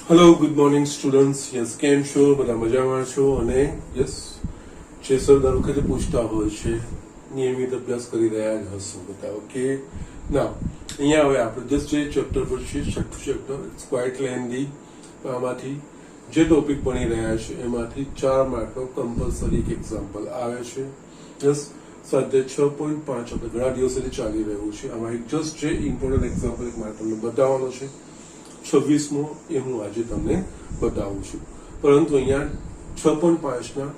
Hello good morning students. Yes, કેમ છો? બધા મજામાં છો? અને યસ, જે સર દર વખતે પૂછતા હોય છે, નિયમિત અભ્યાસ કરી રહ્યા જ હશો બધા. ઓકે, ના અહીંયા હવે આપણે જસ્ટ જે ચેપ્ટર પર છે, છઠ્ઠું ચેપ્ટર, ઇટ્સ ક્વાઇટ લેન્ધી. આમાંથી જે ટોપિક ભણી રહ્યા છે એમાંથી 4 માર્કનો કમ્પલસરી એક એક્ઝામ્પલ આવે છે. યસ, સ્વાધ્યાય 6.5 આપણે ઘણા દિવસોથી ચાલી રહ્યું છે. આમાં એક જસ્ટ જે ઇમ્પોર્ટન્ટ એક્ઝામ્પલ એક મારે તમને બતાવવાનો છે, 26મો, એ હું આજે તમને બતાવું છું. પરંતુ અહીંયા 6.5ના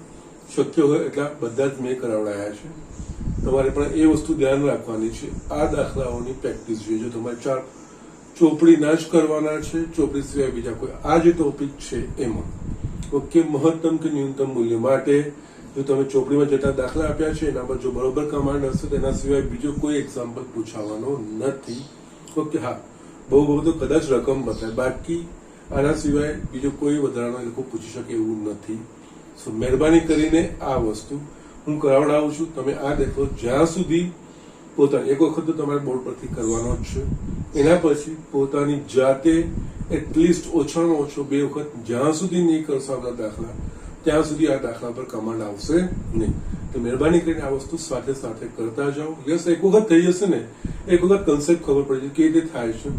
શક્ય હોય એટલા બધા જ મેં કરાવડાયા છે. તમારે પણ એ વસ્તુ ધ્યાન રાખવાની છે, આ દાખલાઓની પ્રેક્ટિસ જોઈએ. જો તમારે 4 ચોપડીના જ કરવાના છે, ચોપડી સિવાય બીજા કોઈ આ જે ટોપિક છે એમાં ઓકે, મહત્તમ કે ન્યૂનતમ મૂલ્ય માટે જો તમે ચોપડીમાં જેટલા દાખલા આપ્યા છે એનામાં જો બરોબર કમાન્ડ હશે તેના સિવાય બીજો કોઈ એક્ઝામ્પલ પૂછાવાનો નથી. ઓકે, હા, બહુ તો કદાચ રકમ બતાવે, બાકી આના સિવાય બીજો કોઈ વધારાનો એ લોકો પૂછી શકે એવું નથી. સો મહેરબાની કરીને આ વસ્તુ હું કરાવડાવું છું. તમે આ દેખો જ્યાં સુધી પોતાની એક વખત તો તમારે બોર્ડ પરથી કરવાનો જ છે. એના પછી પોતાની જાતે એટલીસ્ટ ઓછામાં ઓછો 2 વખત જ્યાં સુધી નહીં કરશો આપણા દાખલા, ત્યાં સુધી આ દાખલા પર કમાન્ડ આવશે નહીં. તો મહેરબાની કરીને આ વસ્તુ સાથે સાથે કરતા જાઓ. યસ, એક વખત થઈ જશે ને, એક વખત કન્સેપ્ટ ખબર પડી જાય કેવી રીતે થાય છે,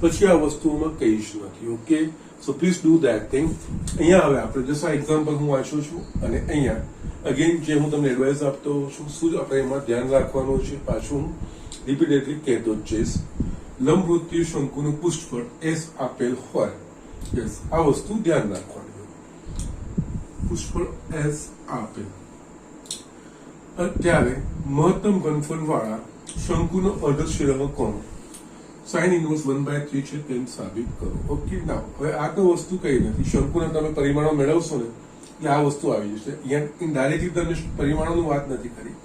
પછી આ વસ્તુઓમાં કઈ જ નથી. Okay, so please do that thing. અહીંયા હવે આપણે જસ્ટ આ એક્ઝામ્પલ હું વાંચું છું અને અહીંયા અગેન જે હું તમને એડવાઇસ આપતો છું, શું આપણે એમાં ધ્યાન રાખવાનું છે, પાછું હું રિપીટેડલી કહેતો જ જઈશ. લંબવૃત્તીય શંકુનું પૃષ્ઠફળ S આપેલ હોય, યસ, આ વસ્તુ ધ્યાન રાખવાની હોય. પૃષ્ઠફળ S આપેલ ત્યારે મહત્તમ ઘનફળ વાળા શંકુનો અર્ધશિરઃ કોણ sin ઇન્વર્સ 1/3 છે તેમ સાબિત કરો. ઓકે, ના હવે આ તો વસ્તુ કઈ નથી, શંકુના તમે પરિમાણો મેળવશો ને એટલે આ વસ્તુ આવી જશે. અહીંયા ઇનડાયરેક્ટલી તમને પરિમાણોની વાત નથી કરી,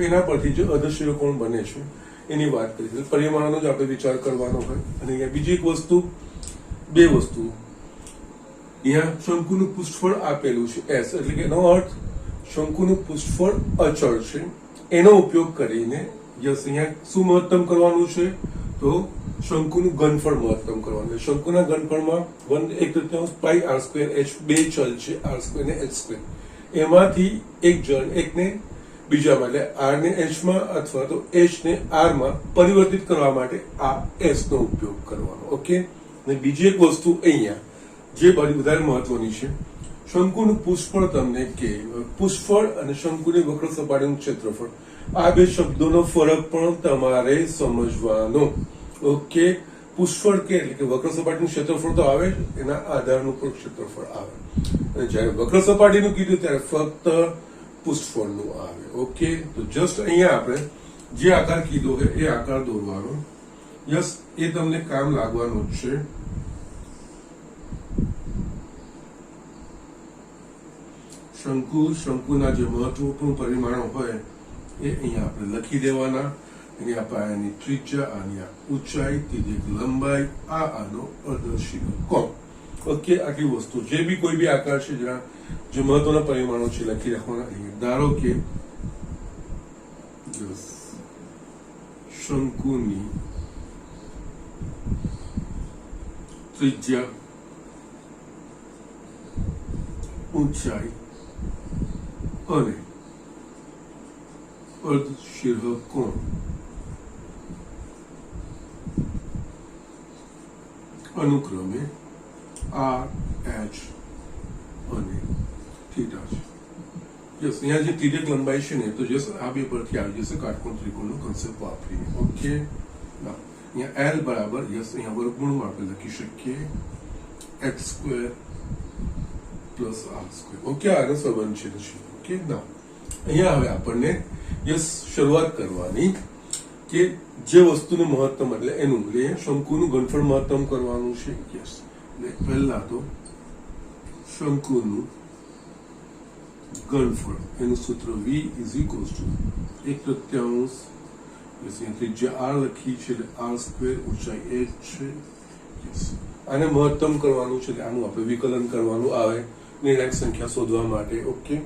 એના પરથી જે અર્ધશિરઃ કોણ બને છે એની વાત કરી છે. પરિમાણોનો જ આપણે વિચાર કરવાનો હોય. અને અહીંયા બીજી એક વસ્તુ, 2 વસ્તુ, અહીંયા શંકુનું પૃષ્ઠફળ આપેલું છે S, એટલે કે એનો અર્થ શંકુનું પૃષ્ઠફળ અચળ છે. એનો ઉપયોગ કરીને યસ, અહીંયા શું મહત્તમ કરવાનું છે, તો શંકુનું ઘનફળ મહત્તમ કરવાનું છે. શંકુના ઘનફળમાં 1/3 પાઈ r2 h 2 ચલ છે, r2 ને h2. એમાંથી એક જળ એકને બીજામાં એટલે r ને h માં અથવા તો h ને r માં પરિવર્તિત કરવા માટે આ s નો ઉપયોગ કરવાનો. ઓકે, અને બીજી એક વસ્તુ અહીંયા જે વધારે મહત્વની છે, શંકુનું પૃષ્ઠફળ તમને કે પૃષ્ઠફળ અને શંકુની વક્ર સપાટીનું ક્ષેત્રફળ, આ 2 શબ્દોનો ફરક પણ તમારે સમજવાનો. ઓકે, પૃષ્ઠફળ કે એટલે કે વક્ર સપાટીનું ક્ષેત્રફળ તો આવે જ, એના આધારનું પણ ક્ષેત્રફળ આવે. અને જ્યારે વક્ર સપાટીનું કીધું ત્યારે ફક્ત પૃષ્ઠફળનું આવે. ઓકે, તો જસ્ટ અહીંયા આપણે જે આકાર કીધો છે એ આકાર દોરવાનો. યસ, એ તમને કામ લાગવાનું જ છે. શંકુના જે મહત્વપૂર્ણ પરિમાણો હોય એ અહીંયા આપણે લખી દેવાના. એની આ પાયાની ત્રિજ્યા, આની આ ઊંચાઈ, ત્રીજી લંબાઈ, આ આનો અર્ધશિરઃ કોણ. ઓકે, આટલી વસ્તુ જે બી કોઈ બી આકાર છે જેના જે મહત્વના પરિમાણો છે લખી રાખવાના. અહીંયા ધારો કે શંકુની ત્રિજ્યા, ઊંચાઈ અને અર્ધશિરઃ કોણ અનુક્રમે R, H અને થીટા છે. યસ, અહીંયા જે તિર્યક લંબાઈ છે ને તો જસ્ટ આ 2 પરથી આવી જશે કાટકોણ ત્રિકોણનો કન્સેપ્ટ વાપરીને. ઓકે, ના અહીંયા L બરાબર યસ, અહીંયા વર્ગમૂળમાં આપણે લખી શકીએ x² પ્લસ r². ઓકે, આનો સંબંધ છે. ઓકે, ના અહીંયા હવે આપણને યસ શરૂઆત કરવાની કે જે વસ્તુનું મહત્તમ એટલે એનું એટલે શંકુનું ઘનફળ મહત્તમ કરવાનું છે. યસ, એટલે પહેલા તો શંકુનું ઘનફળ, એનું સૂત્ર V = 1/3. ત્રિજ્યા r લખી છે એટલે r², ઊંચાઈ h છે. યસ, આને મહત્તમ કરવાનું છે એટલે આનું આપણે વિકલન કરવાનું આવે નિર્ણાયક સંખ્યા શોધવા માટે. ઓકે,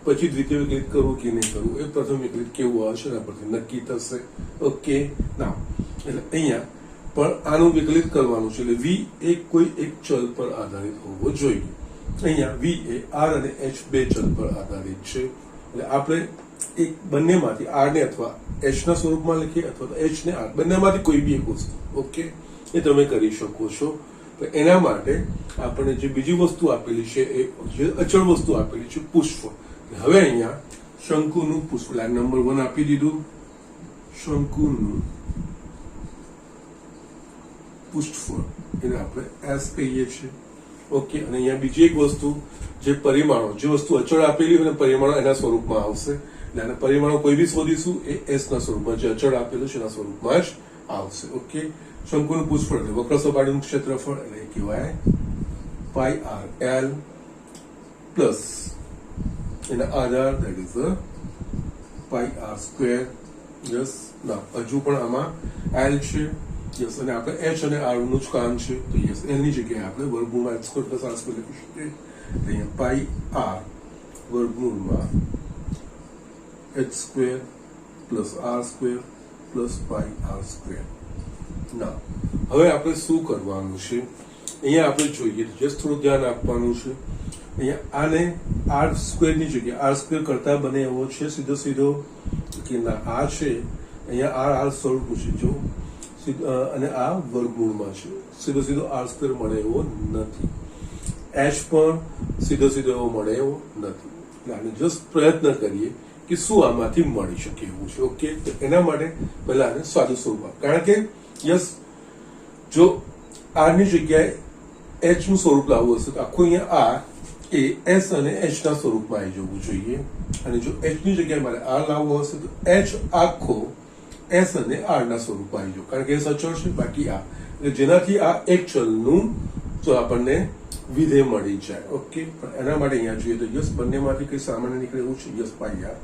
પછી દ્વિતીય વિકલિત કરવું કે નહીં કરવું એ પ્રથમ વિકલિત કેવું આવશે એના પરથી નક્કી થશે. ઓકે, ના એટલે અહીંયા પણ આનું વિકલિત કરવાનું છે એટલે v એ કોઈ એક ચલ પર આધારિત હોવો જોઈએ. અહીંયા v એ r અને h બે ચલ પર આધારિત છે એટલે આપણે એક બંનેમાંથી r ને અથવા h ના સ્વરૂપમાં લખીએ અથવા તો h ને r બંનેમાંથી કોઈ બી એક વસ્તુ. ઓકે, એ તમે કરી શકો છો. તો એના માટે આપણને જે બીજી વસ્તુ આપેલી છે એ જે અચળ વસ્તુ આપેલી છે પુષ્ઠફળ. હવે અહીંયા શંકુનું પુષ્ઠફળ નંબર 1 આપી દીધું, શંકુનું પુષ્ઠફળ એને આપણે s કહીએ છીએ. ઓકે, અને અહીંયા બીજી એક વસ્તુ જે પરિમાણો, જે વસ્તુ અચળ આપેલી હોય ને પરિમાણો એના સ્વરૂપમાં આવશે એટલે આના પરિમાણો કોઈ બી શોધીશું એ s ના સ્વરૂપમાં, જે અચળ આપેલું છે એના સ્વરૂપમાં જ આવશે. ઓકે, શંકુનું પુષ્ઠફળ એટલે વક્ર સપાટીનું ક્ષેત્રફળ એટલે કહેવાય પાઈ આર એલ પ્લસ એના આધાર that is pi R square. Yes, ના હજુ પણ આમાં એલ છે. યસ, અને આપણે h અને r નું જ કામ છે તો યસ એની જગ્યાએ આપણે વર્ગમૂળમાં h square plus r square લખી શકીએ. અહીંયા પાઈ આર વર્ગમૂળમાં h square plus r square plus pi R square. ના હવે આપણે શું કરવાનું છે અહીંયા આપણે જોઈએ જસ્ટ થોડું ધ્યાન આપવાનું છે. અહીંયા આને r સ્ક્વેર ની જગ્યાએ r સ્ક્વેર કરતા બને એવો છે સીધો સીધો કે ના આ છે અહીંયા r સ્વરૂપનું છે જો અને આ વર્ગમૂળમાં છે, સીધો સીધો r સ્ક્વેર મળે એવો નથી. h પણ સીધો સીધો એવો મળે એવો નથી. એટલે આને જસ્ટ પ્રયત્ન કરીએ કે શું આમાંથી મળી શકે એવું છે. ઓકે, તો એના માટે પહેલા આને સાદું સ્વરૂપ આપ, કારણ કે યસ જો r ની જગ્યાએ h નું સ્વરૂપ લાવવું હશે તો આખું અહીંયા r એ s અને h ના સ્વરૂપમાં આવી જવું જોઈએ, અને જો h ની જગ્યાએ મારે r લાવવો હશે તો h આખો s અને r ના સ્વરૂપમાં આવી જવું, કારણ કે s અચળ છે બાકી આ, એટલે જેનાથી આ એક ચલનું તો આપણને વિધેય મળી જાય. ઓકે, પણ એના માટે અહીંયા જોઈએ તો યસ બંનેમાંથી કઈ સામાન્ય નીકળે એવું છે. યસ પાઈ આર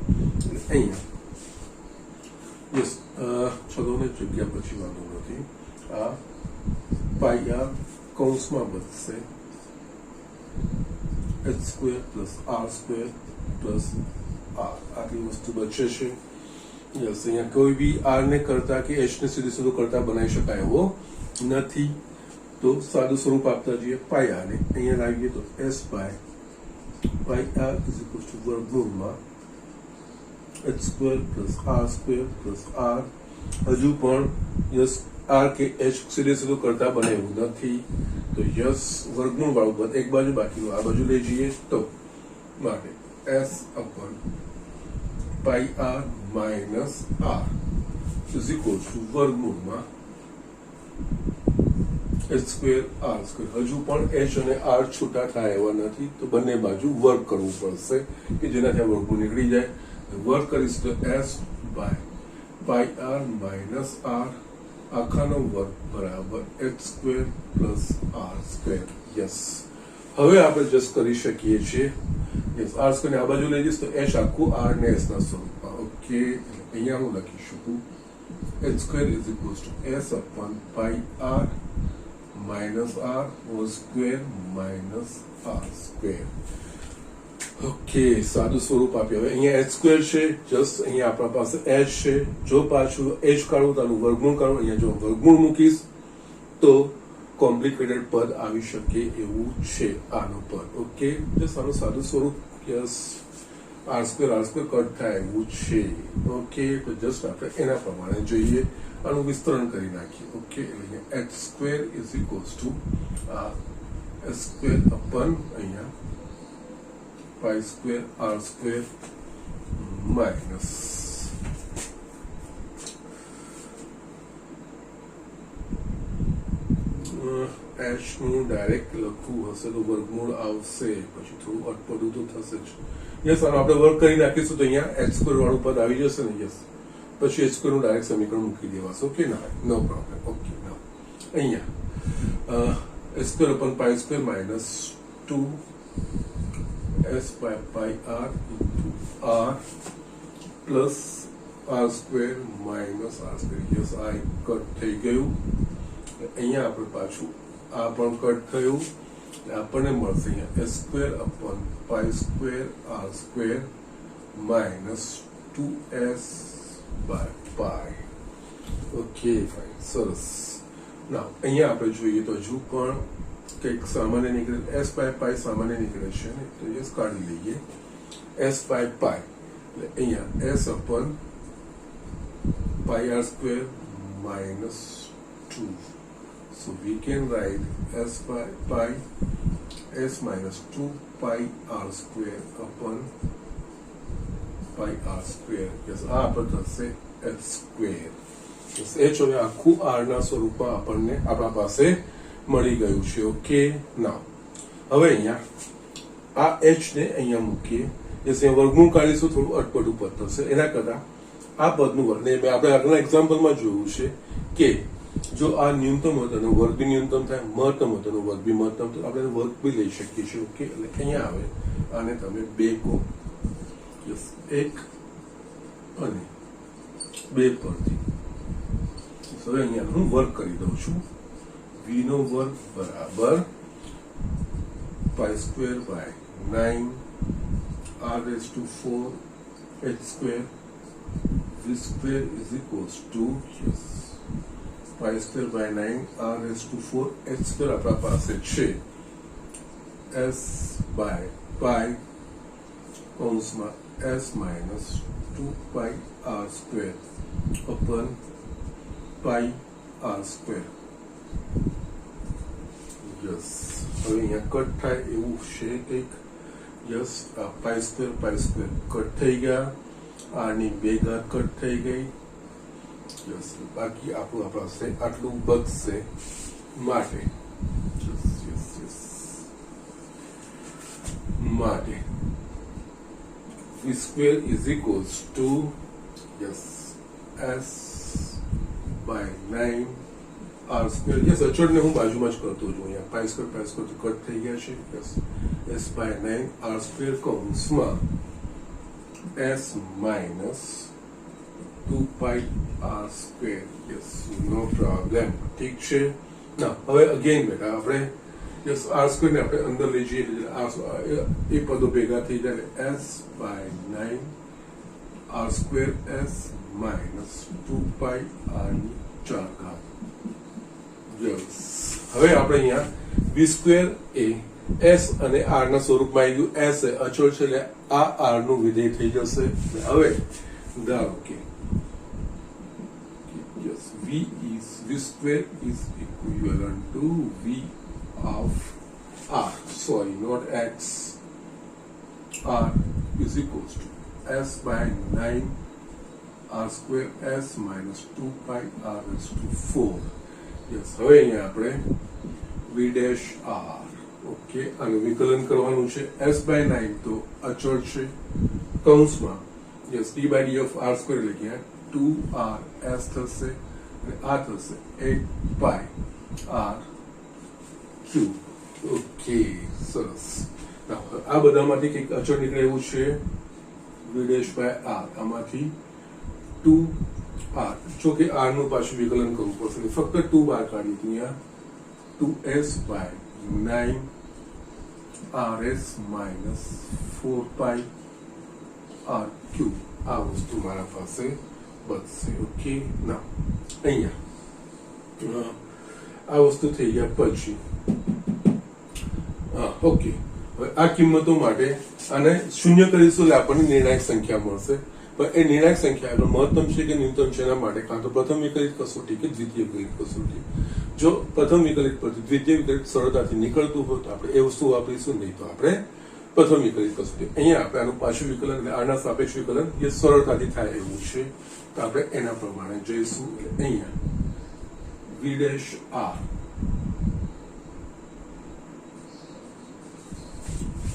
એટલે અહીંયા યસ ચલો ને જગ્યા પછી વાંધો નથી. આ પાઈ આર કૌંસમાં બચશે h square plus r square plus r, આટલી વસ્તુ બચે છે. યસ, અહીંયા કોઈ બી r ને કરતા કે h ને સીધું સીધું કરતા બનાવી શકાય એવો નથી, તો સાદું સ્વરૂપ આપતા જઈએ. પાઈ આર ને અહીંયા લાવીએ તો s by pi R is equal to વર્ગમૂળમાં h square plus r square plus r. હજુ પણ યસ r કે h સીધે સીધું કરતા બને એવું નથી, તો યસ વર્ગમૂળ વાળું પદ એક બાજુ બાકીનું આ બાજુ લઈ જઈએ તો માટે s upon pi R minus r is equal to વર્ગમૂળમાં h સ્ક્વેર r સ્ક્વેર. હજુ પણ h અને r છૂટા થાય એવા નથી, તો બંને બાજુ વર્ગ કરવું પડશે કે જેનાથી આ વર્ગમૂળ નીકળી જાય. વર્ગ કરીશ તો s by pi R minus r આખાનો વર્ગ બરાબર h square plus r square. Yes, હવે આપણે જસ્ટ કરી શકીએ છીએ. યસ, r સ્ક્વેર ને આ બાજુ લઈ જઈશ તો h આખું r ને s ના સ્વરૂપમાં. ઓકે, અહીંયા હું લખી શકું h square is equal to s upon pi R minus r whole square minus r square. Okay, સાદું સ્વરૂપ આપ્યું. હવે અહીંયા h સ્ક્વેર છે, જસ્ટ અહીંયા આપણા પાસે h છે. જો પાછું h કાઢવું તો આનું વર્ગમૂળ કાઢવું. અહીંયા જો વર્ગમૂળ મૂકીશ તો કોમ્પ્લિકેટેડ પદ આવી શકે એવું છે આનું પદ. ઓકે, જસ્ટ આનું સાદું સ્વરૂપ યસ r સ્ક્વેર કટ થાય એવું છે. ઓકે, તો જસ્ટ આપણે એના પ્રમાણે જોઈએ, આનું વિસ્તરણ કરી નાખીએ. ઓકે, અહીંયા h square is equals to s square અપન અહીંયા pi square r square minus h નું ડાયરેક્ટ લખવું હશે તો વર્ગમૂળ આવશે, પછી થોડું અટપટું તો થશે જ. યસ, આનો આપણે વર્ક કરી નાખીશું તો અહીંયા h સ્ક્વેર વાળું પદ આવી જશે ને. યસ, પછી h સ્ક્વેર નું ડાયરેક્ટ સમીકરણ મૂકી દેવાશે. ઓકે, ના નો પ્રોબ્લેમ. ઓકે, ના અહીંયા h square અપન pi square minus 2 s by pi r into r plus r square minus r square. Yes, આ કટ થઈ ગયું. અહીંયા આપણે પાછું આ પણ કટ થયું, આપણને મળશે અહીંયા s square upon pi square r square minus 2s by pi. Okay, fine, સરસ. ના અહીંયા આપણે જોઈએ તો હજુ પણ કંઈક સામાન્ય નીકળે, એસ બાય પાઈ સામાન્ય નીકળે છે ને, તો એસ કાઢી લઈએ. એસ બાય પાઈ એટલે અહીંયા એસ અપન pi R square minus 2. So we can write s by pi s minus 2 pi r square upon pi r square. Yes, આ પર થશે h square. Yes, h હવે આખું r ના સ્વરૂપમાં આપણને આપણા પાસે મળી ગયું છે. ઓકે, નાઉ હવે અહીંયા આ h ને અહીંયા મૂકીએ. યસ, અહીંયા વર્ગમૂળ કાઢીશું, થોડું અટપટું પદ થશે. એના કરતા આ પદનું વર્ગ ને આપણે આગળના એક્ઝામ્પલમાં જોયું છે કે જો આ ન્યૂનતમ હોય તો વર્ગ બી ન્યૂનતમ થાય, મહત્તમ હોય તો વર્ગ બી મહત્તમ, તો આપણે વર્ગ બી લઈ શકીએ છીએ. ઓકે, એટલે અહીંયા આવે આને તમે 2 કહો. યસ, 1 અને 2 પરથી. હવે અહીંયા હું વર્ગ કરી દઉં છું. v નો વર્ગ બરાબર pi square by 9 r raised to 4 h square v square is equals to yes pi square by 9 r raised to 4 h square આપણા પાસે છે s by pi કૌંસમાં s minus 2 pi r square upon pi r square. Yes, હવે અહીંયા cut થાય એવું છે કંઈક. યસ, આ પાઈ સ્ક્વેર કટ થઈ ગયા, આની 2 ઘાત કટ થઈ ગઈ. યસ, બાકી આપણું આપણા પાસે આટલું બચશે માટે. યસ યસ યસ, માટે v square is equals to yes s by 9 r square. Yes, અચળને હું બાજુમાં જ કરતો છું. અહીંયા પાઈ સ્ક્વેર તો કટ થઈ ગયા છે. Yes, s by 9 r square કૌંસમાં s minus 2 pi r square. Yes, નો પ્રોબ્લેમ. ઠીક છે. ના હવે અગેન બેટા આપણે યસ r square ને આપણે અંદર લઈ જઈએ, એ પદો ભેગા થઈ જાય. s by 9 r square s minus 2 pi r ની 4 ઘાત. યસ, હવે આપણે અહીંયા v square એ s અને r ના સ્વરૂપમાં આવી ગયું. s એ અચળ છે એટલે આ r નું વિધેય થઈ જશે. હવે ધારો કે yes v square is equivalent to v of r, sorry not x, r is equals to s by 9 r square s minus 2 pi r raised to 4. Yes, હવે અહીંયા આપણે v dash r. ઓકે, આનું વિકલન કરવાનું છે. s by 9 તો અચળ છે કૌંસમાં. Yes, d by d of r square એટલે કે 2r s થશે અને આ થશે 8 pi r cube. ઓકે, સરસ. આ બધામાંથી કંઈક અચળ નીકળે એવું છે. v dash by r, આમાંથી 2r, જો કે r નું પાછું વિકલન કરવું પડશે, ફક્ત 2 બહાર કાઢી અહીંયા 2s by 9 rs minus 4 pi r cube. આ વસ્તુ મારા પાસે બચશે. ઓકે, ના અહીંયા આ વસ્તુ થઈ ગયા પછી. ઓકે, હવે આ કિંમતો માટે આને શૂન્ય કરીશું એટલે આપણને નિર્ણાયક સંખ્યા મળશે. પણ એ નિર્ણાયક સંખ્યા એટલે મહત્તમ છે કે ન્યૂનતમ છે એના માટે કાં તો પ્રથમ વિકલિત કસોટી કે દ્વિતીય વિકલિત કસોટી. જો પ્રથમ વિકલિત પરથી દ્વિતીય વિકલિત સરળતાથી નીકળતું હોય તો આપણે એ વસ્તુ વાપરીશું, નહીં તો આપણે પ્રથમ વિકલિત કસોટી. અહીંયા આપણે આનું પાછું વિકલન એટલે આના સાપેક્ષ વિકલન એ સરળતાથી થાય એવું છે, તો આપણે એના પ્રમાણે જઈશું. એટલે અહીંયા v dash r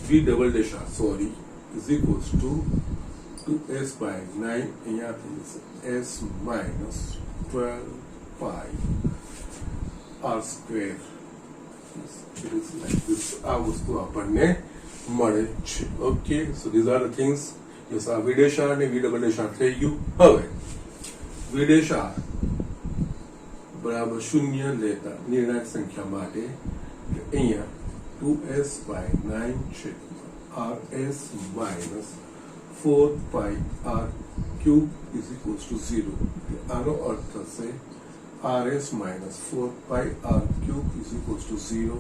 v double dash r sorry is equals to 2s by 9 અહીંયા થઈ જશે s minus 12 pi r square. It is like this. આ વસ્તુ આપણને મળે છે. Okay, so these are the things. Yes, આ v dash r ને v double dash r થઈ ગયું. હવે v dash r બરાબર 0 લેતા નિર્ણાયક સંખ્યા માટે અહીંયા 2s by 9 છે rs minus 4 pi r cube is equals to 0. આનો અર્થ થશે rs minus 4 pi r cube is equals to 0.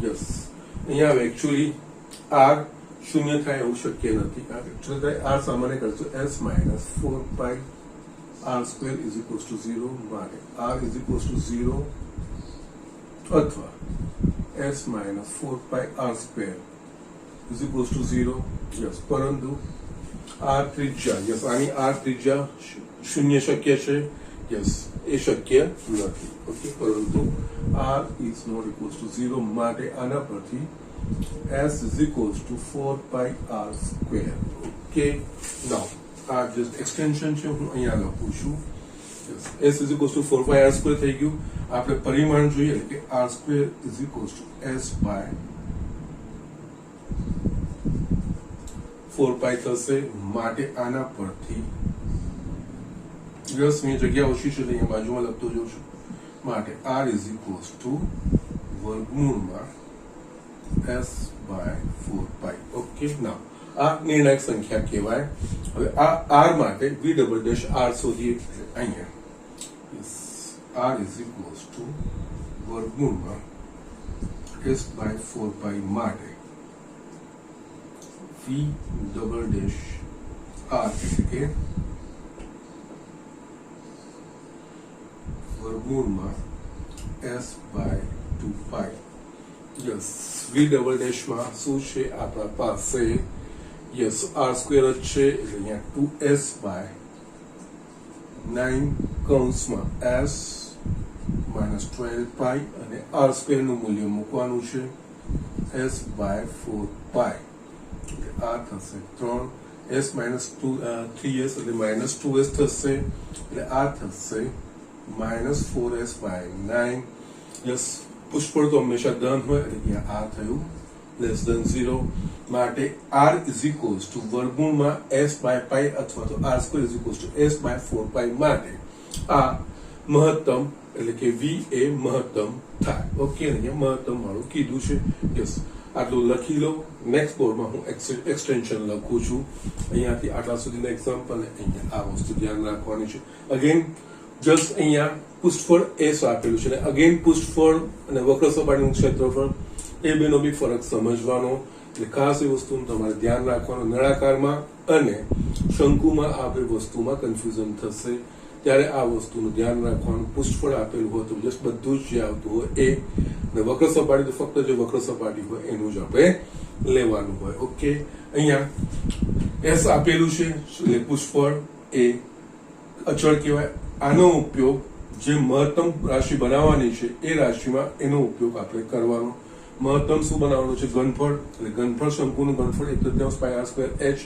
Yes, અહીંયા હવે એકચ્યુઅલી r શૂન્ય થાય એવું શક્ય નથી. એકચ્યુઅલી r સામાન્ય કરશો s minus 4 pi r square is equals to 0 માટે r is equals to 0 અથવા s minus 4 pi r square is equals to 0. Yes, પરંતુ r ત્રિજ્યા, યસ, આની r ત્રિજ્યા શૂન્ય શક્ય છે? યસ, એ શક્ય નથી. ઓકે, પરંતુ r is not equals to 0 માટે આના પરથી s is equals to 4 pi r square. Okay, નાઉ આ જસ્ટ એક્સટેન્શન છે, હું અહીંયા લખું છું. Yes, s is equals to 4 pi r square થઈ ગયું. આપણે પરિમાણ જોઈએ એટલે કે r square is equals to s by 4 pi થશે માટે આના પરથી યસ, મેં જગ્યા ઓછી છે એટલે અહીંયા બાજુમાં લખતો જાઉં છું. માટે r is equals to વર્ગમૂળમાં s by 4 pi. ઓકે, નાઉ આ નિર્ણાયક સંખ્યા કહેવાય. હવે આ r માટે v ડબલ ડેશ r શોધીએ અહીંયા. Yes, r is equals to વર્ગમૂળમાં s by 4 pi માટે v ડબલ ડેશ r એટલે કે વર્ગમૂળમાં s by 2 pi. Yes, v double ડેશમાં શું છે આપણા પાસે? યસ, r સ્ક્વેર જ છે એટલે અહીંયા 2s by 9 કૌંસમાં s minus 12 pi અને r સ્ક્વેર નું મૂલ્ય મૂકવાનું છે s by 4 pi. આ થશે 3 s minus 3s એટલે minus 2s થશે એટલે આ થશે minus 4s by 9. યસ, પુષ્કળ તો હંમેશા ધન હોય એટલે આ થયું લેસ ધન 0 માટે r is equals to વર્ગમૂળમાં s by pi અથવા તો r square is equals to s by 4 pi માટે આ મહત્તમ એટલે કે v એ મહત્તમ થાય. ઓકે, અહીંયા મહત્તમ વાળું કીધું છે. યસ, આટલું લખી લો. નેક્સ્ટ બોર્ડમાં હું એક્સટેન્શન લખું છું. અહીંયાથી આટલા સુધીના એક્ઝામ્પલ ને અહીંયા આ વસ્તુ ધ્યાન રાખવાની છે. અગેન જસ્ટ અહીંયા પૃષ્ઠફળ s આપેલું છે અને અગેન પૃષ્ઠફળ અને વક્ર સપાટીનું ક્ષેત્રફળ એ બેનો બી ફરક સમજવાનો. એટલે ખાસ એ વસ્તુનું તમારે ધ્યાન રાખવાનું. નળાકારમાં અને શંકુમાં આ બે વસ્તુમાં કન્ફ્યુઝન થશે ત્યારે આ વસ્તુનું ધ્યાન રાખવાનું. પૃષ્ઠફળ આપેલું હોય તો જસ્ટ બધું જ જે આવતું હોય એ, અને વક્ર સપાટી તો ફક્ત જે વક્ર સપાટી હોય એનું જ આપણે લેવાનું હોય. ઓકે, અહીંયા s આપેલું છે એટલે પૃષ્ઠફળ એ અચળ કહેવાય. આનો ઉપયોગ જે મહત્તમ રાશિ બનાવવાની છે એ રાશિમાં એનો ઉપયોગ આપણે કરવાનો. મહત્તમ શું બનાવવાનું છે? ઘનફળ. એટલે ઘનફળ શંકુનું ઘનફળ 1/3 pi r square h.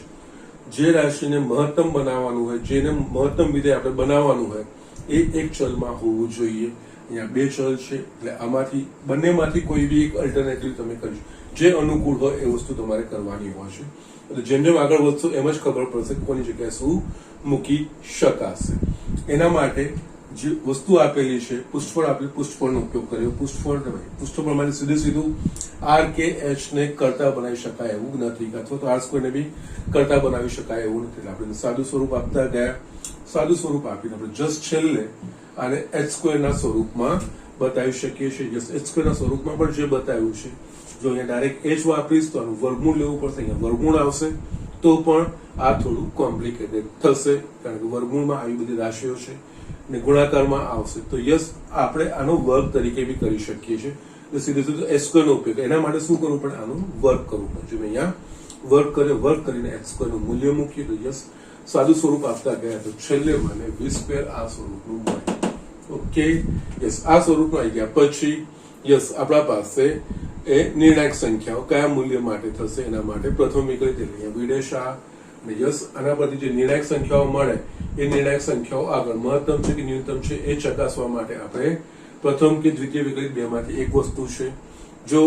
જે રાશિને મહત્તમ બનાવવાનું હોય, જેને મહત્તમ વિધેય આપણે બનાવવાનું હોય એ એક ચલમાં હોવું જોઈએ. અહીંયા બે ચલ છે એટલે આમાંથી બંનેમાંથી કોઈ બી એક અલ્ટરનેટિવ તમે કરજો. જે અનુકૂળ હોય એ વસ્તુ તમારે કરવાની હોય છે. એટલે જેમ જેમ આગળ વધશો એમ જ ખબર પડશે કે કોની જગ્યાએ શું મૂકી શકાશે. એના માટે જે વસ્તુ આપેલી છે, પૃષ્ઠફળ આપેલું, પૃષ્ઠફળનો ઉપયોગ કર્યો. પૃષ્ઠફળ માટે સીધું r કે h ને કરતા બનાવી શકાય એવું નથી, અથવા તો r સ્ક્વેર ને બી કરતા બનાવી શકાય એવું નથી. આપણે સાદું સ્વરૂપ આપતા ગયા. સાદું સ્વરૂપ આપીને આપણે જસ્ટ છેલ્લે આને h સ્ક્વેર ના સ્વરૂપમાં બતાવી શકીએ છીએ. જસ્ટ h સ્ક્વેર ના સ્વરૂપમાં પણ જે બતાવ્યું છે, જો અહીંયા ડાયરેક્ટ h વાપરીશ તો આનું વર્ગમૂળ લેવું પડશે. અહીંયા વર્ગમૂળ આવશે તો પણ આ થોડું કોમ્પ્લિકેટેડ થશે, કારણ કે વર્ગમૂળમાં આવી બધી રાશિઓ છે ને ગુણાકારમાં આવશે. તો યસ, આપણે આનો વર્ગ તરીકે બી કરી શકીએ છીએ. સીધું h સ્ક્વેર નો ઉપયોગ. એના માટે શું કરવું પડે? આનું વર્ગ કરવું પડે. જો અહીંયા વર્ગ કરીને h સ્ક્વેર નું મૂલ્ય મૂકીએ તો યસ, સાદું સ્વરૂપ આપતા ગયા તો છેલ્લે મને v સ્ક્વેર આ સ્વરૂપનું મળે. ઓકે, યસ, આ સ્વરૂપનું આવી ગયા પછી યસ આપણા પાસે એ નિર્ણાયક સંખ્યાઓ કયા મૂલ્ય માટે થશે એના માટે પ્રથમ વિકલ્પ એટલે અહીંયા વિડેશ આ અને યસ, આના પરથી જે નિર્ણાયક સંખ્યાઓ મળે એ નિર્ણાયક સંખ્યાઓ આગળ મહત્તમ છે કે ન્યૂનતમ છે એ ચકાસવા માટે આપણે પ્રથમ કે દ્વિતીય વિકલ્પ બેમાંથી એક વસ્તુ છે. જો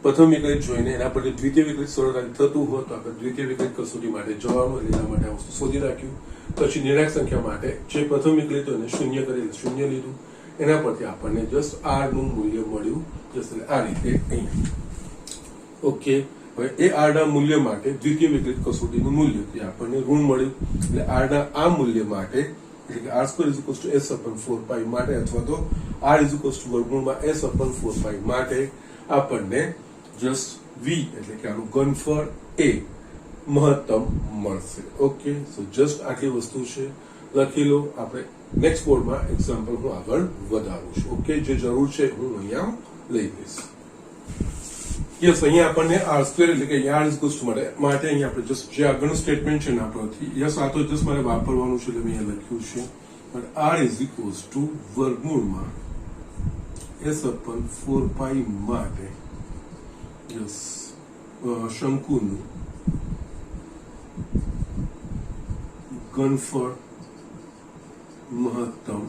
પ્રથમ વિકલ્પ જોઈને એના પરથી દ્વિતીય વિકલ્પ સરળતાથી થતું હોય તો આપણે દ્વિતીય વિકલ્પ કસોટી માટે જવાનું, એટલે એના માટે આ વસ્તુ શોધી રાખ્યું. પછી નિર્ણાયક સંખ્યા માટે જે પ્રથમ વિકલ્પ હતો એને શૂન્ય કરી શૂન્ય લીધું. એના પરથી આપણને જસ્ટ r નું મૂલ્ય મળ્યું. જસ્ટ આ રીતે અહીંયા. ઓકે, હવે એ r ના મૂલ્ય માટે દ્વિતીય વિકલ્પ કસોટીનું મૂલ્ય આપણને ઋણ મળ્યું. એટલે r ના આ મૂલ્ય માટે એટલે કે r square is equals to s અપન 4 માટે અથવા તો r ઇઝ ઇક્વલ્સ ટુ વર્ગમૂળમાં s અપન 4 માટે આપણને જસ્ટ v એટલે કે આનું ઘનફળ a મહત્તમ મળશે. ઓકે, સો જસ્ટ આટલી વસ્તુ છે, લખી લો. આપણે નેક્સ્ટ બોર્ડમાં એક્ઝામ્પલ હું આગળ વધારું છું. ઓકે, જે જરૂર છે હું અહીંયા લઈ લઈશ. યસ, અહીંયા આપણને r સ્ક્વેર એટલે કે r ઇઝ ઇક્વલ્સ ટુ માટે અહીંયા આપણે જસ્ટ જે આગળનું સ્ટેટમેન્ટ છે ને આપણથી, યસ આ તો જસ્ટ મારે વાપરવાનું છે એટલે મેં અહીંયા લખ્યું છે. but r is equals two વર્ગમૂળમાં s અપન 4 માટે યસ શંકુનું ઘનફળ મહત્તમ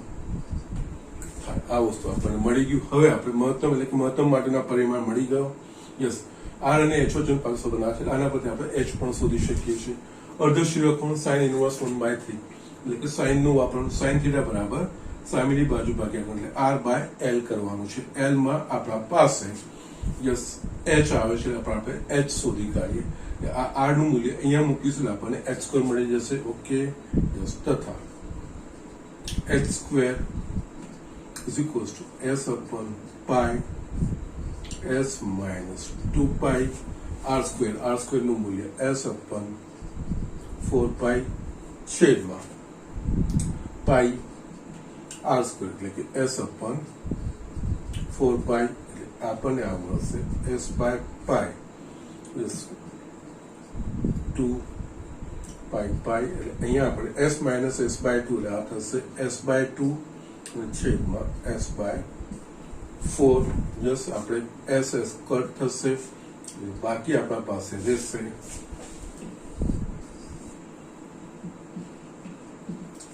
થાય. આ વસ્તુ આપણને મળી ગયું. હવે આપણે મહત્તમ એટલે કે મહત્તમ માટેના પરિમાણ મળી ગયો. યસ, r અને h વચ્ચેનો પાછો સંબંધ આ છે. આના પરથી આપણે h પણ શોધી શકીએ છીએ. અર્ધશિરોકોણ sin ઇન્વર્સ 1/3 એટલે કે sin નું વાપરવાનું, sin થીટા બરાબર સામેની બાજુ ભાગ્યા એટલે r બાય l કરવાનું છે. l માં આપણા પાસે યસ h આવે છે, આપણે h શોધી કાઢીએ. આ r નું મૂલ્ય અહીંયા મૂકીશું આપણને h² મળી જશે. ઓકે, યસ, તથા h² is equals to s upon pi s minus 2 pi r² નું મૂલ્ય s upon 4 pi છેદમાં pi r² એટલે કે s upon 4 pi એટલે આપણને આ મળશે s by pi yes 2 pi એટલે અહીંયા આપણે s minus s by 2 એટલે આ થશે s by 2 છેદમાં s by 4 જસ આપણે s કટ થશે, બાકી આપણા પાસે રહેશે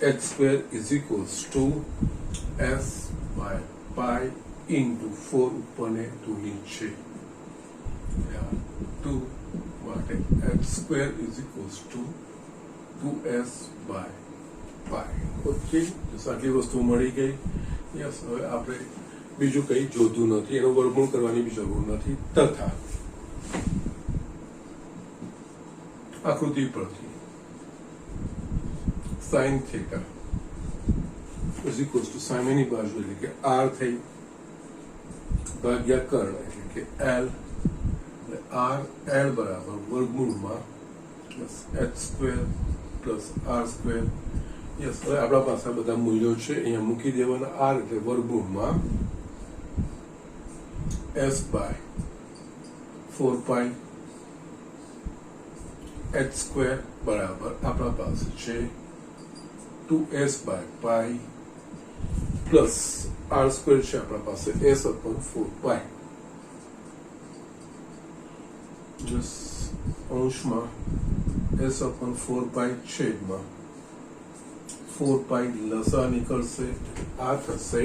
h² is equals to s by pi into 4 ઉપર ને 2 નીચે 2 માટે h² is equals to 2s by pi. Okay, આટલી વસ્તુ મળી ગઈ. યસ, હવે આપણે બીજું કંઈ જોતું નથી, એનો વર્ગમૂળ કરવાની બી જરૂર નથી. તથા આકૃતિ પરથી sin theta is equals to સામેની બાજુ એટલે કે r થઈ ભાગ્યા કર્ણ એટલે કે l r l બરાબર વર્ગમૂળમાં h² પ્લસ r². યસ, હવે આપણા પાસે બધા મૂલ્યો છે, અહીંયા મૂકી દેવાના. r એટલે વર્ગમૂળમાં s by 4 pi h² બરાબર આપણા પાસે છે 2s by pi plus r² છે આપણા પાસે s upon 4 pi જસ અંશમાં s upon 4 pi છેદમાં 4 pi લસા નીકળશે, આ થશે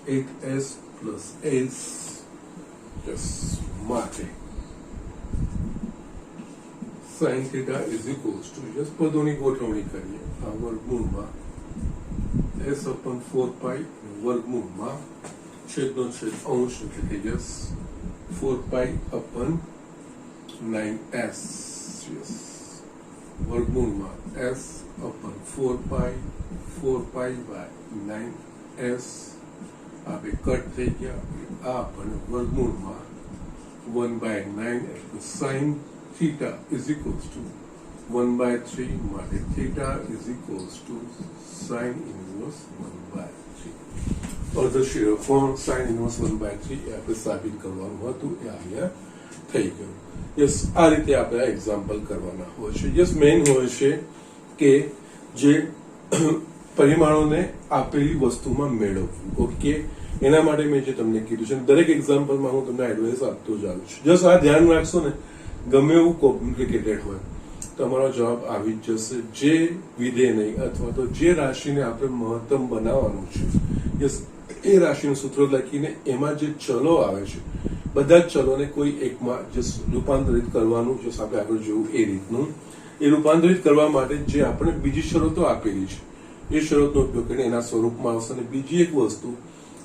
8s plus s yes માટે sin theta is equals to yes પદોની ગોઠવણી કરીએ. આ વર્ગમૂળમાં s upon 4 pi વર્ગમૂળમાં છેદનો છેદ અંશ એટલે કે yes 4 pi upon 9s yes વર્ગમૂળમાં s upon 4 pi by 9s આ બે કટ થઈ ગયા. આ આપણને વર્ગમૂળમાં 1/9 એટલે sin theta is equals to 1/3 માટે theta is equals to sin inverse 1/3. અર્ધશિરોકોણ sin inverse 1/3 એ આપણે સાબિત કરવાનું હતું, એ અહીંયા થઈ ગયું. યસ, આ રીતે આપણે એક્ઝામ્પલ કરવાના હોય છે. યસ, મેઇન હોય છે કે જે પરિમાણોને આપેલી વસ્તુમાં મેળવવું. ઓકે, એના માટે મેં જે તમને કીધું છે દરેક એક્ઝામ્પલમાં હું તમને એડવાઇસ આપતો જ આવું છું. જસ્ટ આ ધ્યાન રાખશો ને, ગમે એવું કોમ્પ્લિકેટેડ હોય તમારો જવાબ આવી જ જશે. જે વિધેય નહીં અથવા તો જે રાશિને આપણે મહત્તમ બનાવવાનું છે યસ એ રાશિનું સૂત્ર લખીને એમાં જે ચલો આવે છે બધા જ ચલોને કોઈ એકમાં જે રૂપાંતરિત કરવાનું, જે આપણે આગળ જોયું એ રીતનું એ રૂપાંતરિત કરવા માટે જે આપણે બીજી શરતો આપેલી છે એ શરતનો ઉપયોગ કરીને એના સ્વરૂપમાં આવશે. અને બીજી એક વસ્તુ,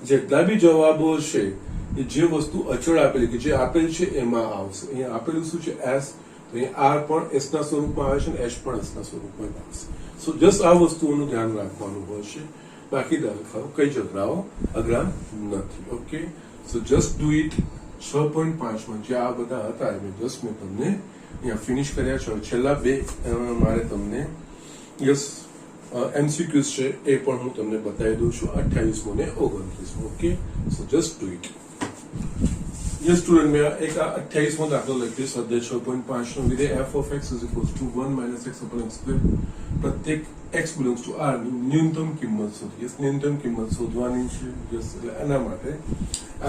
જેટલા બી જવાબો છે એ જે વસ્તુ અચળ આપેલી કે જે આપેલ છે એમાં આવશે. અહીંયા આપેલું શું છે s, તો तो ये आर पण एस ना स्वरूपमां आवे छे ने एच पण एस ना स्वरूपमां आवशे। सो जस्ट आ वस्तुओनुं ध्यान राखवानुं होय। बाकी दाखलाओ कई जगराओ अगरा नथी। Okay, so just do it. 6.5 में जे आ बधा हता ए जस्ट मैं तमने अहींया फिनिश कर्या छे। छेल्ला बे मारे तमने यस एमसीक्यूज छे ए पण हुं तमने बतावी दઉં છું 28 ने 29। Okay, so just do it. ये स्टूडेंट में एक 28वां दाखलो लखीए। स्वाध्याय 6.5 नो विधेय f of x is equals to 1 minus x upon x square। प्रत्येक x belongs to r न्यूनतम किंमत शोधी। इस न्यूनतम किंमत शोधवानी छे। जस एना माटे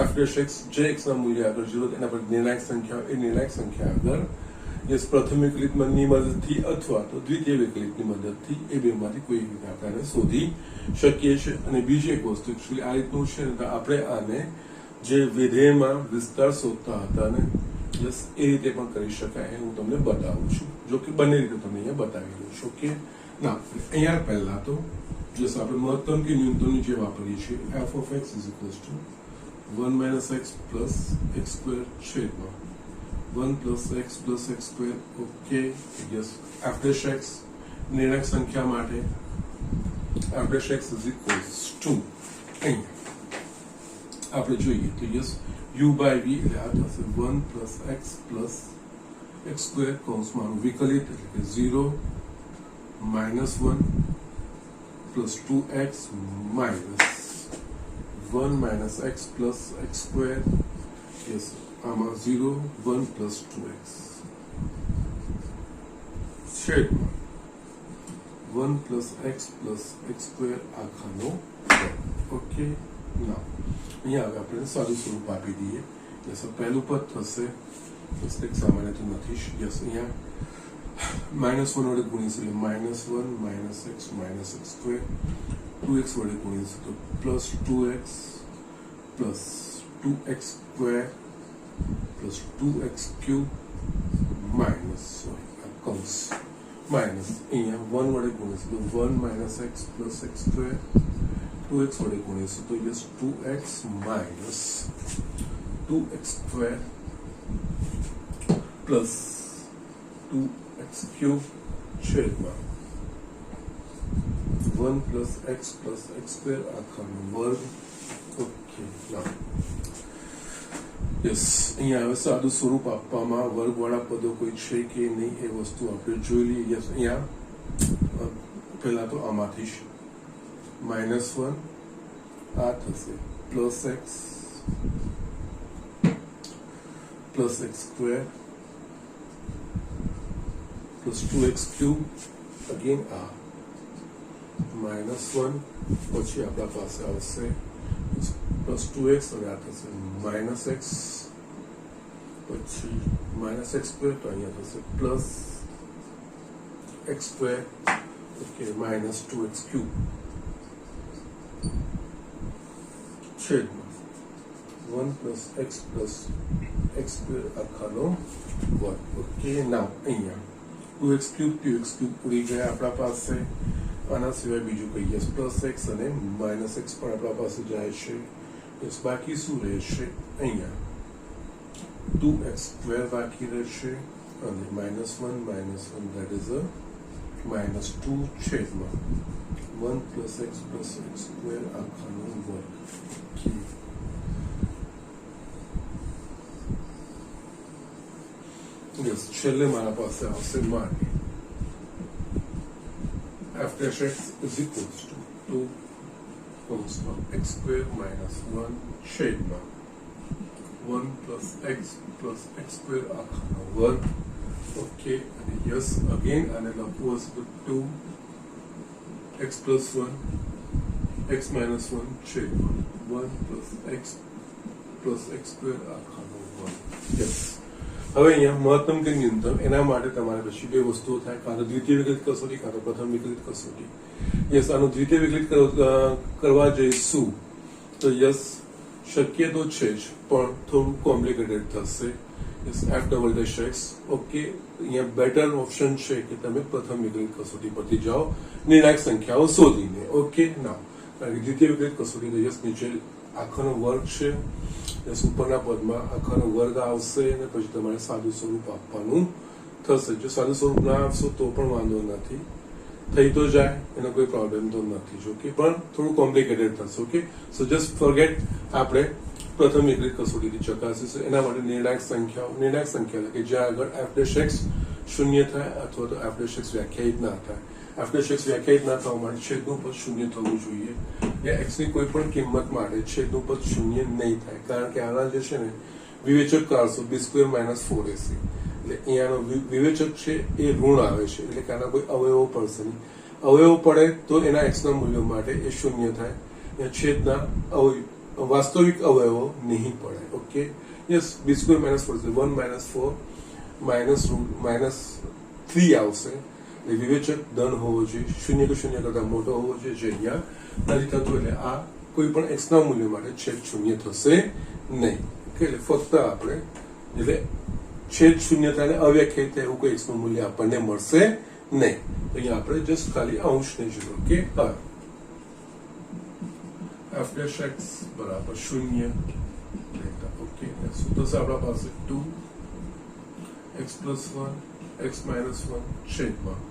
f dash x जे x ना मूल्य आगर 0 एना पर निर्णायक संख्या ए निर्णायक संख्या आगर यस प्रथम विकलितनी मददथी अथवा तो द्वितीय विकलितनी मददथी ए बेमांथी कोई एक आपणे शोधी शकीए छे। अने बीजी एक वस्तु एक्चुअली आ रीतनुं छे ने आपणे आने जे विधेयमां विस्तार शोधता हता ने यस ए रीते पण करी शकाय। हूँ तमने बतावुं छुं, जो कि बने रीते तमने अहींया बतावी दઉં છું। ओके, ना अहींया पहेला तो जस आपणे महत्तम के न्यूनतमनी जे वापरीए छीए f of x is equals to 1 minus x plus x square छेदमां 1 plus x square। Okay, yes f dash x निर्णायक संख्या माटे f dash x is equals to अहींया આપણે જોઈએ તો યસ u by v એટલે આ થશે 1 plus x square કૌંસમાં વિકલિત એટલે કે 0 minus 1 plus 2x minus 1 minus x plus x square yes આમાં 0 1 plus 2x છેદમાં 1 plus x square આખાનો ઓકે। ના અહીંયા હવે આપણે સાદું સ્વરૂપ આપી દઈએ। યસ પહેલું પદ થશે મિસ્ટેક સામાન્ય તો નથી જ। યસ અહીંયા -1 વડે ગુણીશું એટલે -1 minus x square 2x વડે ગુણીશું તો +2x plus 2x square plus 2x cube minus કૌંસ માઇનસ અહીંયા 1 વડે ગુણીશું તો 1 minus x plus x square 2x वडे गुणीशुं तो yes 2x minus 2x square plus 2x cube छेदमां 1 plus x square आखानो वर्ग। ओके, ना यस अहींया हवे सादुं स्वरूप आपवामां वर्गवाळा पदो कोई छे के नहीं ए वस्तु आपणे जोई लईए। यस अहींया पहेला तो आमांथी -1 आ थશે plus x square plus 2x cube again आ -1 પછી આપણા પાસે આવશે plus 2x અને આ થશે -x પછી -x square તો અહીંયા થશે plus x square okay minus 2x cube छेदमां 1 plus x square आखानो वर्ग। ओके, नाउ अहींया 2x cube उड़ी गया आपणा पासे। आना सिवाय बीजुं कई यस प्लस x अने माइनस x पण आपणा पासे जाय छे। यस बाकी शुं रहेशे अहींया 2x square बाकी रहेशे अने -1 that is a -2 छेदमां 1 plus x square आखानो वर्ग। यस छेल्ले मारा पासे आवशे माने f dash x is equals to 2 कौंसमां x square minus 1 छेदमां 1 plus x square आखानो वर्ग। Okay, and yes again and लखવું હશે તો 2 x plus 1 x minus 1 छेदमां 1 plus x square आखानो वर्ग। Yes હવે અહીંયા મહત્તમ કે ન્યૂનતમ એના માટે તમારે પછી બે વસ્તુઓ થાય, કાં તો દ્વિતીય વિકલિત કસોટી કાં તો પ્રથમ વિકલિત કસોટી। યસ આનું દ્વિતીય વિકલિત કરવા જઈશું તો યસ શક્ય તો છે જ પણ થોડું કોમ્પ્લિકેટેડ થશે। Yes f double dash x। Okay, અહીંયા બેટર ઓપ્શન છે કે તમે પ્રથમ વિકલિત કસોટી પરથી જાઓ નિર્ણાયક સંખ્યાઓ શોધીને। ઓકે, ના કારણ કે દ્વિતીય વિકલિત કસોટી તો યસ નીચે આખાનો વર્ગ છે યસ ઉપરના પદમાં આખાનો વર્ગ આવશે અને પછી તમારે સાદું સ્વરૂપ આપવાનું થશે. જો સાદું સ્વરૂપ ના આપશો તો પણ વાંધો નથી, થઈ તો જાય, એનો કોઈ પ્રોબ્લેમ તો નથી. જો કે પણ થોડું કોમ્પ્લિકેટેડ થશે. Okay, so just forget. આપણે પ્રથમ એકલી કસોટીથી ચકાસીશું. એના માટે નિર્ણાયક સંખ્યા એટલે કે જ્યાં આગળ f'(x) શૂન્ય થાય અથવા તો f'(x) વ્યાખ્યાયિત ના થાય. f'(x) વ્યાખ્યાયિત ના થવા માટે છેદનું પદ શૂન્ય થવું જોઈએ. યા x ની કોઈ પણ કિંમત માટે છેદનું પદ શૂન્ય નહીં થાય, કારણ કે આના જે છે ને વિવેચક કાઢશો b² - 4ac, એટલે અહીંયાનો વિવેચક છે એ ઋણ આવે છે, એટલે કે આના કોઈ અવયવો પડશે નહીં. અવયવો પડે તો એના x ના મૂલ્યો માટે એ શૂન્ય થાય. છેદના વાસ્તવિક અવયવો નહીં પડે. ઓકે, યસ, b² - 4 1 - 4 -3 આવશે. વિવેચક ધન હોવો જોઈએ, શૂન્ય કે શૂન્ય કરતા મોટો હોવો જોઈએ, જે અહીંયા નથી થતું. એટલે આ કોઈ પણ x ના મૂલ્ય માટે છેદ શૂન્ય થશે નહીં. એટલે ફક્ત આપણે એટલે છેદ શૂન્ય થાય અવ્યાખ્યાયિત થાય એવું કોઈ x નું મૂલ્ય આપણને મળશે નહીં. તો અહીંયા આપણે જસ્ટ ખાલી અંશની જરૂર. ઓકે, f'(x) બરાબર શૂન્ય. ઓકે, શું થશે આપણા પાસે 2x + 1 x - 1 છેદમાં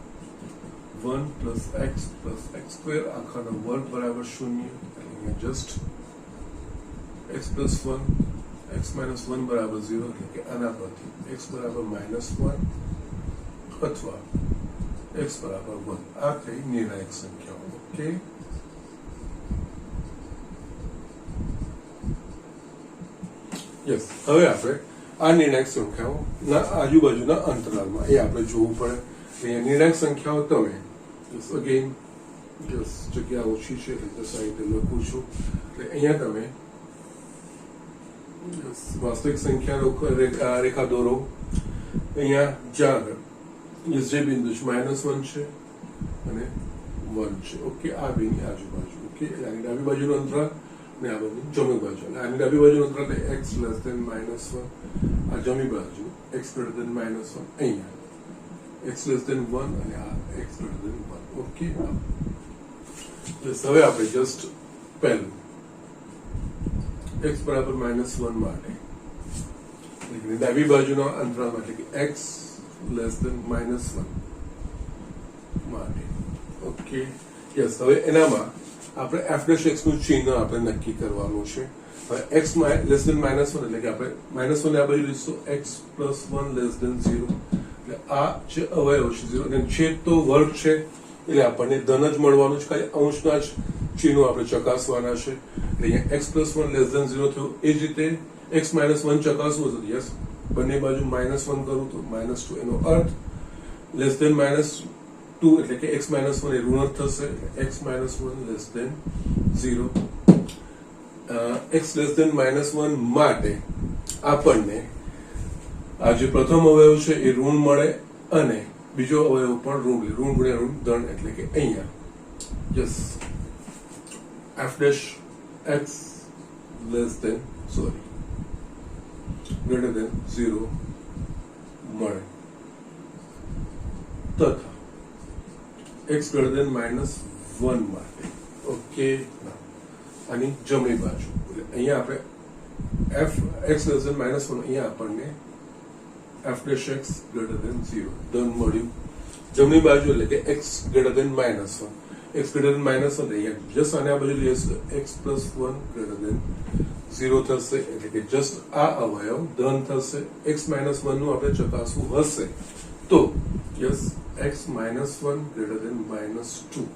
1 + x + x² આખાનો વર્ગ બરાબર શૂન્ય. જસ્ટ x + 1 x - 1 બરાબર 0, એટલે કે આના પરથી x બરાબર -1 અથવા x બરાબર 1. આ થઈ નિર્ણાયક સંખ્યાઓ. Okay, yes. હવે આપણે આ નિર્ણાયક સંખ્યાઓના આજુબાજુના અંતરાલમાં એ આપણે જોવું પડે. અહીંયા નિર્ણાયક સંખ્યાઓ તમે અગેન જગ્યા ઓછી છે એટલે સાઈડ લખું છું. એટલે અહીંયા તમે વાસ્તવિક સંખ્યા રેખા દોરો. અહીંયા જ્યાં આગળ જે બિંદુ છે -1 છે અને 1 છે. ઓકે, આ બેની આજુબાજુ. ઓકે, આની ડાબી બાજુનું અંતરાલ ને આ બાજુ જમણી બાજુ. આની ડાબી બાજુનું અંતરાલ x < -1, આ જમણી બાજુ x < -1, અહીંયા x < 1 અને આ x < 1. ઓકે, હવે આપણે જસ્ટ પહેલું x બરાબર -1 માટે ડાબી બાજુના અંતરાલ માટે x < -1 માટે. Okay, yes. હવે એનામાં આપણે f'(x) નું ચિહ્ન આપણે નક્કી કરવાનું છે. હવે x < -1 એટલે કે આપણે -1 ને આ બાજુ લઈશું, x + 1 < 0. એટલે આ જે અવયવ છે 0 અને છેદ તો વર્ગ છે, એટલે આપણને ધન જ મળવાનું છે. ખાલી અંશના જ ચિહ્નો આપણે ચકાસવાના છે. એટલે અહીંયા x + 1 < 0 થયું. એ જ રીતે x - 1 ચકાસવું હતું. યસ, બંને બાજુ -1 કરું તો -2. એનો અર્થ <-2 એટલે કે x - 1 એ ઋણ થશે. x - 1 < 0. x < -1 માટે આપણને આ જે પ્રથમ અવયવ છે એ ઋણ મળે અને બીજો અવયવ પણ ઋણ ગુણ્યા ઋણ ધન, એટલે કે અહીંયા યસ f'(x) greater than 0 મળે તથા x greater than -1 માટે. ઓકે, આની જમણી બાજુ અહીંયા આપણે x < -1 અહીંયા આપણને f'(x) greater than 0 ધન મળ્યું. જમણી બાજુ એટલે કે x greater than -1, x greater than -1 અહીંયા જસ્ટ આને આ બાજુ લઈએ x + 1 greater than 0 થશે. એટલે કે જસ્ટ આ અવયવ ધન થશે. x - 1 નું આપણે ચકાસવું હશે તો યસ x - 1 greater than -2.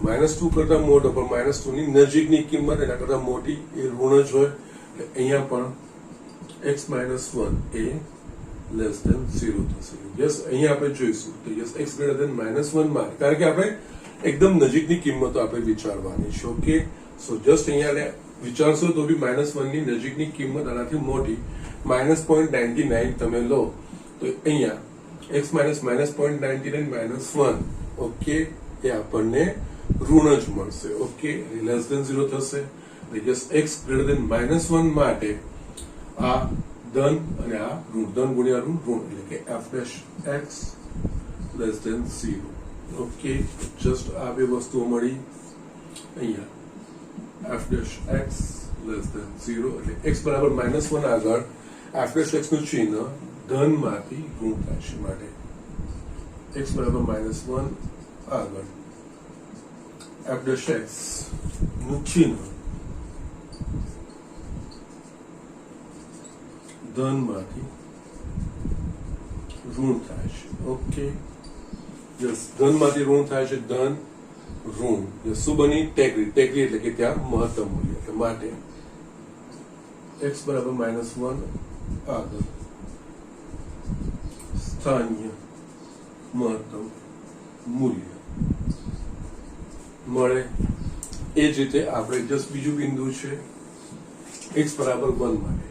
-2 કરતા મોટો પણ -2 ની નજીકની કિંમત એના કરતા મોટી એ ઋણ જ હોય. એટલે અહીંયા પણ x - 1 એ < 0 થશે. યસ, અહીંયા આપણે જોઈશું તો યસ x greater than -1 માં, કારણ કે આપણે એકદમ નજીકની કિંમતો આપણે વિચારવાની છે. ઓકે, સો જસ્ટ અહીંયા વિચારશો તો બી -1 ની નજીકની કિંમત આનાથી મોટી -0.99 તમે લો તો અહીંયા x - -0.99 -1 ઓકે એ આપણને ઋણ જ મળશે. ઓકે, <0 થશે. જસ્ટ x greater than -1 માટે આ ધન અને આ ઋણ, ધન ગુણ્યા ઋણ ઋણ, એટલે કે f'(x) < 0. ઓકે, જસ્ટ આ બે વસ્તુઓ મળી. અહીંયા f'(x) < 0 એટલે x બરાબર -1 આગળ f'(x) નું ચિહ્ન ધન માંથી ઋણ રાશિ માટે x બરાબર -1 આગળ f ડેશ x નું ચિહ્ન ધનમાંથી ઋણ થાય છે. ઓકે, યસ, ધનમાંથી ઋણ થાય છે, ધન ઋણ. યસ, શું બની? ટેગરી. ટેગરી એટલે કે ત્યાં મહત્તમ મૂલ્ય. એટલે માટે x બરાબર -1 આગળ સ્થાનીય મહત્તમ મૂલ્ય મળે. એ જ રીતે આપણે જસ્ટ બીજું બિંદુ છે x બરાબર 1 માટે.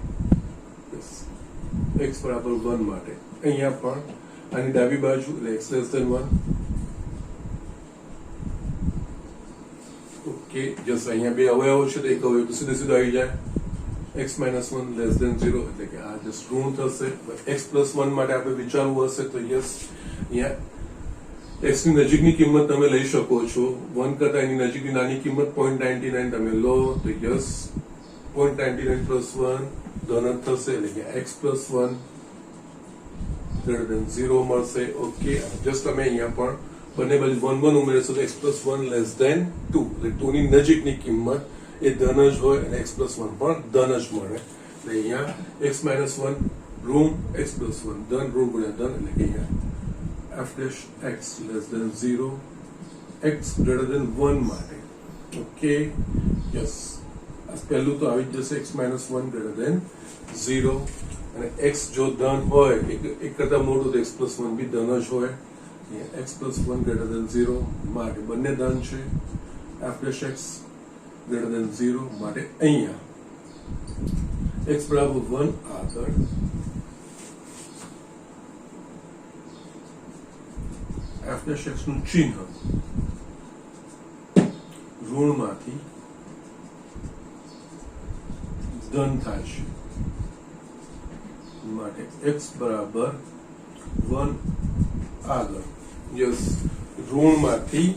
x બરાબર 1 માટે અહીંયા પણ આની ડાબી બાજુ એટલે x less than 1. Okay, just અહીંયા બે અવયવો છે તો એક અવયવ તો સીધે સીધો આવી જાય. x -1 લેસ ધેન 0 એટલે કે આ જસ્ટ ઋણ થશે. x +1 માટે આપણે વિચારવું હશે તો યસ, અહીંયા x ની નજીકની કિંમત તમે લઈ શકો છો. 1 કરતા એની નજીકની નાની કિંમત 0.99 તમે લો તો યસ 0.99 + 1 ધન થશે એટલે કે x +1 > 0 મળશે. ઓકે, જસ્ટ તમે અહીંયા પણ બંને બાજુ 1 1 ઉમેરશો તો x +1 લેસ ધેન 2 એટલે 2 ની નજીકની કિંમત એ ધન જ હોય અને x +1 પણ ધન જ મળે. એટલે અહીંયા x - 1 ઋણ x +1 ધન ઋણ ગુણ્યા ધન એટલે કે અહીંયા f dash x less than 0 x > 1 માટે. ઓકે, યસ, પહેલું તો આવી જ જશે x - 1 > 0 અને x જો ધન હોય એક કરતા મોટું તો x +1 બી ધન જ હોય. x +1 > 0 માટે બંને ધન છે. f dash x > 0 માટે અહીંયા x બરાબર 1 આગળ f dash x નું ચિહ્ન ઋણમાંથી ધન થાય છે માટે x બરાબર 1 આગળ. યસ, ઋણમાંથી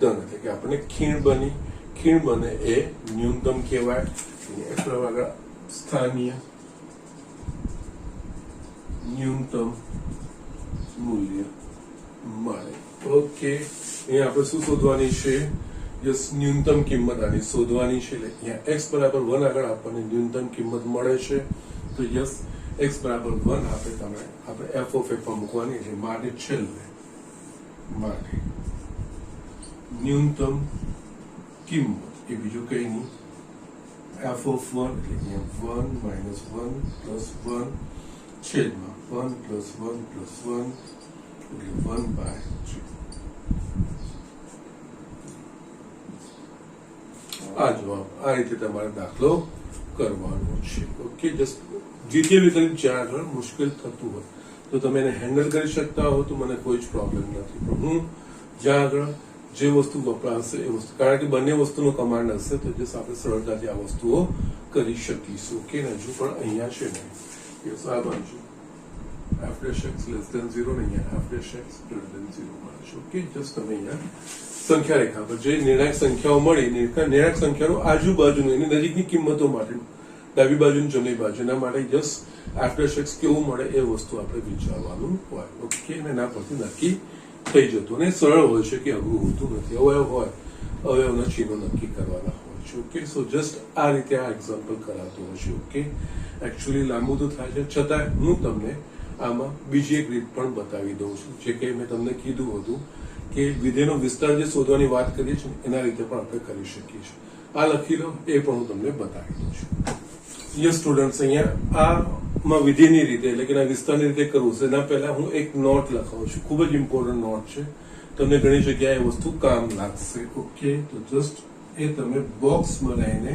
ધન એટલે કે આપણે ખીણ બને એ ન્યૂનતમ કહેવાય. x બરાબર આગળ સ્થાનીય ન્યૂનતમ મૂલ્ય મળે. ઓકે, અહીંયા આપણે શું શોધવાની છે? યસ, ન્યૂનતમ કિંમત આની શોધવાની છે. એટલે અહીંયા x બરાબર 1 આગળ આપણને ન્યૂનતમ કિંમત મળે છે. તો યસ, x બરાબર 1 આપણે f ઓફ x માં મૂકવાની છે. માટે છેલ્લે માટે ન્યૂનતમ કિંમત એ બીજું કઈ નહીં, f of 1 એટલે અહીંયા 1 - 1 + 1 છેદમાં 1 + 1 + 1 એટલે 1/2. આ જવાબ. આ રીતે તમારે દાખલો કરવાનો છે. ઓકે, જસ્ટ દ્વિતીય વિકલ્પ જ્યાં આગળ મુશ્કેલ થતું હોય તો તમે એને હેન્ડલ કરી શકતા હો તો મને કોઈ જ પ્રોબ્લેમ નથી. પણ હું જ્યાં આગળ જે વસ્તુ વપરાશે એ વસ્તુ, કારણ કે બંને વસ્તુનો કમાન્ડ હશે તો જસ્ટ આપણે સરળતાથી આ વસ્તુઓ કરી શકીશું. ઓકે, હજુ પણ અહીંયા છે ને યસ, આ બાજુ f dash x less than 0 ને અહીંયા f dash x > 0 મળે છે. ઓકે, જસ્ટ તમે અહીંયા સંખ્યા રેખા પર જે નિર્ણાયક સંખ્યાઓ મળી, નિર્ણાયક સંખ્યાનો આજુબાજુનું એની નજીકની કિંમતો માટે ડાબી બાજુ જમણી બાજુના માટે જસ્ટ f dash x કેવું મળે એ વસ્તુ આપણે વિચારવાનું હોય. ઓકે, અને એના પરથી નક્કી થઈ જતું અને સરળ હોય છે કે અઘરું હોતું નથી. અવયવ હોય, અવયવના ચિહ્નો નક્કી કરવાના હોય છે. ઓકે, સો જસ્ટ આ રીતે આ એક્ઝામ્પલ કરાતું હોય છે. ઓકે, એકચ્યુઅલી લાંબુ તો થાય છે, છતાં હું તમને આમાં બીજી એક રીત પણ બતાવી દઉં છું. જે કે મેં તમને કીધું હતું કે વિધેયનો વિસ્તાર જે શોધવાની વાત કરીએ છીએ એના રીતે પણ આપણે કરી શકીએ છીએ. આ લખી લો, એ પણ હું તમને બતાવી દઉં છું. યસ સ્ટુડન્ટ્સ, અહીંયા આમાં વિધેયની રીતે એટલે કે વિસ્તારની રીતે કરવું છે એના પહેલા હું એક નોટ લખાવું છું. ખૂબ જ ઇમ્પોર્ટન્ટ નોટ છે, તમને ઘણી જગ્યાએ એ વસ્તુ કામ લાગશે. ઓકે, તો જસ્ટ એ તમે બોક્સ બનાવીને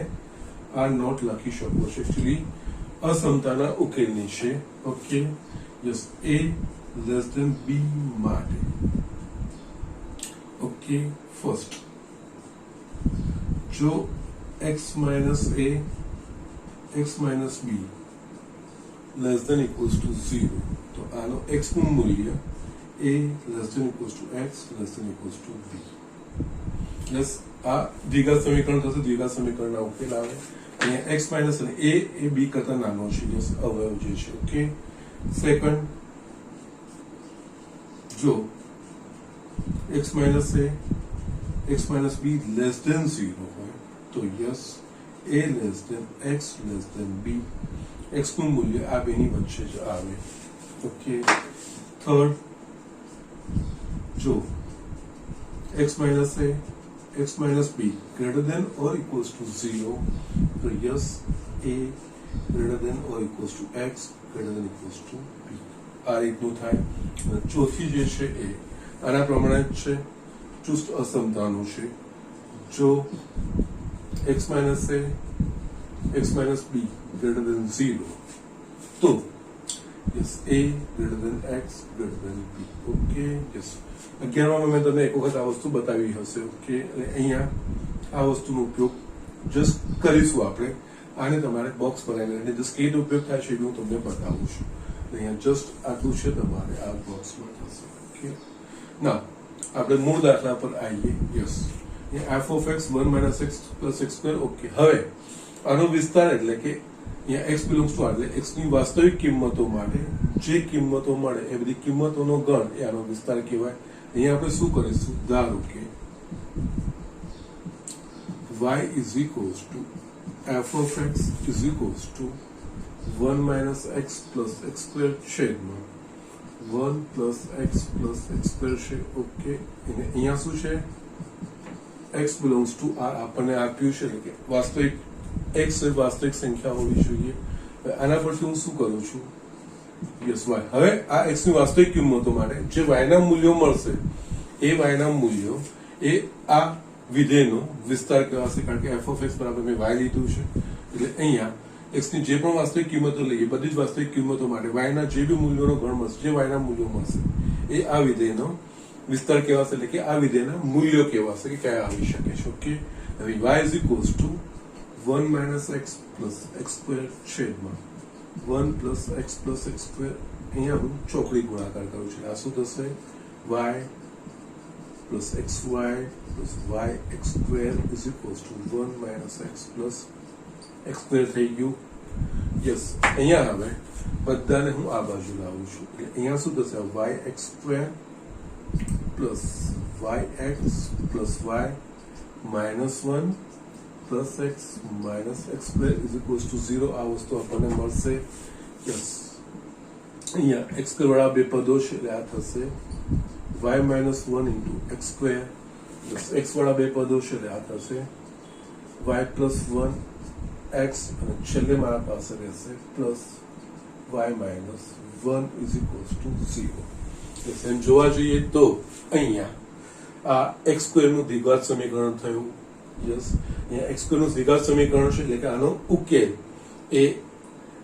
આ નોટ લખી શકો છો. એકચ્યુઅલી અસમતાના ઉકેલની છે. Okay, yes, a less than b માટે. ઓકે, ફર્સ્ટ જો x - a x - b less than equals to 0 તો આનો x નું મૂલ્ય a less than equals to x less than equals to b. Yes, આ દ્વિઘાત સમીકરણ થશે. દ્વિઘાત સમીકરણના ઉકેલ આવે અહીંયા x માઇનસ અને a એ b કરતા નાનો છે. યસ, અવયવ જે છે. ઓકે, સેકન્ડ જો x minus a x minus b less than 0 હોય તો yes a less than x less than b x નું મૂલ્ય આ બેની વચ્ચે જ આવે ઓકે થર્ડ જો x minus a x minus b greater than or equals to 0 so yes a greater than or equals to x greater than equals to b આ રીતનું થાય ચોથી જે છે એ આના પ્રમાણે જ છે ચુસ્ત અસમતાનું છે જો x minus a x minus b greater than 0 તો yes a greater than x greater than b okay yes 11માં મેં તમને એક વખત આ વસ્તુ બતાવી હશે ઓકે એટલે અહીંયા આ વસ્તુનો ઉપયોગ જસ્ટ કરીશું આપણે આને તમારે બોક્સ બનાવીને એટલે જસ્ટ કેવી રીતે ઉપયોગ થાય છે એ હું તમને બતાવું છું અહીંયા જસ્ટ આટલું છે તમારે આ બોક્સમાં થશે ઓકે ના આપણે મૂળ દાખલા પર આવીએ yes f of x 1 minus x plus x square okay હવે આનો વિસ્તાર એટલે કે અહીંયા x belongs to r એટલે x ની વાસ્તવિક કિંમતો માટે જે કિંમતો મળે એ બધી કિંમતોનો ગણ એ આનો વિસ્તાર કહેવાય અહીંયા આપણે શું કરીશું ધારો કે y is equals to f of x is equals to 1 minus x plus x square છેદમાં 1 plus x square છે ઓકે અને અહીંયા શું છે x belongs to r આપણને આપ્યું છે એટલે કે વાસ્તવિક x એ વાસ્તવિક સંખ્યા હોવી જોઈએ આના પરથી હું શું કરું છું યસ y હવે આ x ની વાસ્તવિક કિંમતો માટે જે y ના મૂલ્યો મળશે એ y ના મૂલ્યો એ આ વિધેયનો વિસ્તાર કહેવાશે કારણ કે f of x બરાબર મેં y લીધું છે એટલે અહીંયા x ની જે પણ વાસ્તવિક કિંમતો લઈએ બધી જ વાસ્તવિક કિંમતો માટે y ના જે બી મૂલ્યોનો ગણ મળશે જે y ના મૂલ્યો મળશે એ આ વિધેયનો વિસ્તાર કહેવાશે એટલે કે આ વિધેયના મૂલ્યો કહેવાશે કે કયા આવી શકે છે ઓકે હવે y is equals to 1 minus x plus x square છેદમાં 1 plus x square અહીંયા હું ચોકડી ગુણાકાર કરું છું આ શું થશે y plus xy plus yx square is equals to 1 minus x plus x square થઈ ગયું યસ અહીંયા હવે બધાને હું આ બાજુ લાવું છું એટલે અહીંયા શું થશે yx square plus yx plus y minus 1 plus x minus x square is equals to 0 આ વસ્તુ આપણને મળશે યસ અહીંયા x square વાળા બે પદો છે એટલે આ થશે y minus 1 into x square plus x વાળા બે પદો છે એટલે આ થશે y plus 1 x અને છેલ્લે મારા પાસે રહેશે plus y minus 1 is equals to 0 yes એમ જોવા જઈએ તો અહીંયા આ x square નું દ્વિઘાત સમીકરણ થયું યસ અહીંયા x square નું દ્વિઘાત સમીકરણ છે એટલે કે આનો ઉકેલ એ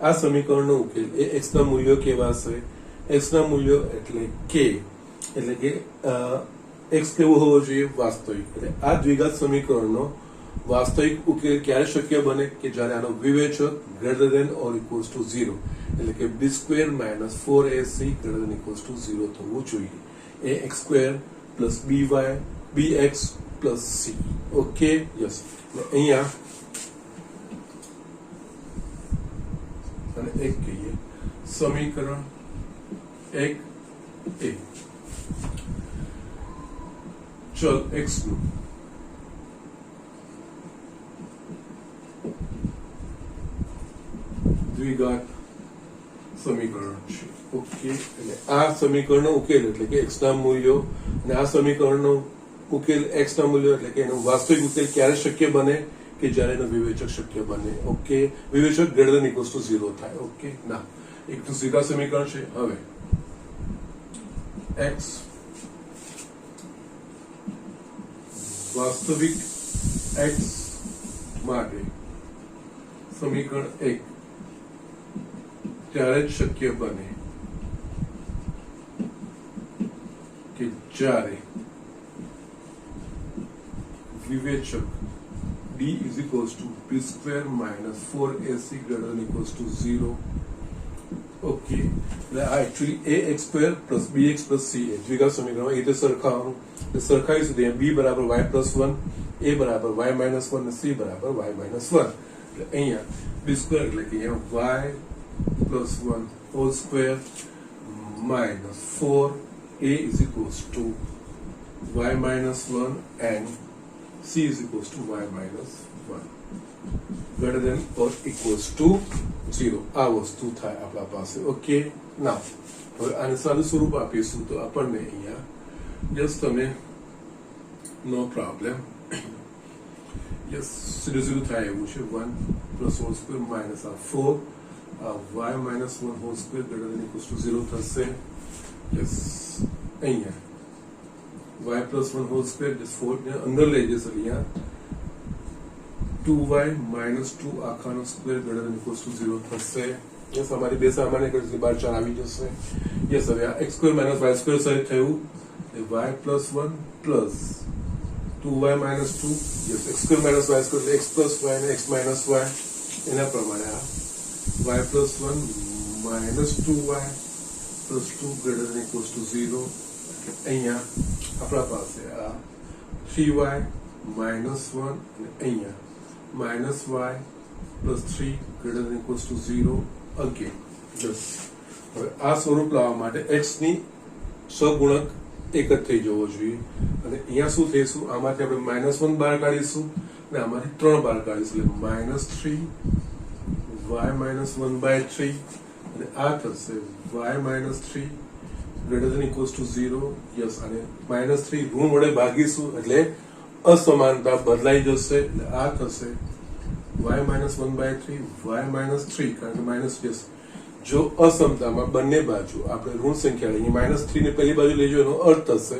આ સમીકરણનો ઉકેલ એ x ના મૂલ્યો કેવા છે x ના મૂલ્યો એટલે કે એટલે કે x કેવો હોવો જોઈએ વાસ્તવિક એટલે આ દ્વિઘાત સમીકરણનો વાસ્તવિક ઉકેલ ક્યારે શક્ય બને કે જ્યારે આનો વિવેચક greater than or equals to 0 એટલે કે b square minus 4ac greater than equals to 0 થવું જોઈએ એ x square plus by bx plus c okay yes અહીંયા અને એક કહીએ સમીકરણ 1 એ ચલ x નું દ્વિઘાત સમીકરણ છે ઓકે એટલે આ સમીકરણનો ઉકેલ એટલે કે x ના મૂલ્યો અને આ સમીકરણનો ઉકેલ x ના મૂલ્યો એટલે કે એનો વાસ્તવિક ઉકેલ ક્યારે શક્ય બને કે જ્યારે એનો વિવેચક શક્ય બને ઓકે વિવેચક ગ્રેટર ધેન ઇક્વલ્સ ટુ 0 થાય ઓકે ના એક તો દ્વિઘાત સમીકરણ છે હવે x વાસ્તવિક x માટે સમીકરણ 1 ત્યારે જ શક્ય બને કે જ્યારે વિવેચક b is equals to b square minus 4ac greater than equals to 0 okay એટલે આ actually ax square plus bx plus c એ દ્વિઘાત સમીકરણમાં એ રીતે સરખાવવાનું એટલે સરખાવી સુધી b બરાબર y plus 1 a બરાબર y minus 1 અને c બરાબર y minus 1 એટલે અહીંયા b square એટલે કે અહીંયા y plus 1 whole square minus 4 a is equals to y minus 1 and c is equals to y minus 1 greater than or equals to 0 આ વસ્તુ થાય આપણા પાસે. ઓકે, ના હવે આને સાદું સ્વરૂપ આપીશું તો આપણને અહીંયા જસ્ટ તમે નો પ્રોબ્લેમ યસ 0 થાય એવું છે. 1 પ્લસ હોલ સ્ક્વેર માઇનસ આ 4 y minus 1 whole square greater than equals to 0 થશે. યસ અહીંયા y plus 1 whole square just 4 ને અંદર લઈ જશે. અહીંયા 2y minus 2 આખાનો square greater than equals to 0 થશે. યસ અમારી બે સામાન્ય કરી બાર 4 આવી જશે. યસ હવે આ x square minus y square side થયું y plus 1 plus 2y minus 2 yes x square minus y square x plus y અને x minus y એના પ્રમાણે આ y plus 1 minus 2y plus 2 greater than equals to 0 અહીંયા આપણા પાસે આ 3y minus 1 અને અહીંયા minus y plus 3 greater than equals to 0 again. Just હવે આ સ્વરૂપ લાવવા માટે x ની સહગુણક એક જ થઈ જવો જોઈએ અને અહીંયા શું થઈશું આમાંથી આપણે -1 બહાર કાઢીશું અને આમાંથી 3 બહાર કાઢીશું એટલે -3 y minus 1 by 3 અને આ થશે y minus 3 greater than equals to 0. Yes અને -3 ઋણ વડે ભાગીશું એટલે અસમાનતા બદલાઈ જશે એટલે આ થશે y minus 1 by 3 y minus 3 કારણ કે માઇનસ યસ જો અસમતામાં બંને બાજુ આપણે ઋણ સંખ્યા લઈએ -3 ને પહેલી બાજુ લઈ જવાનો અર્થ થશે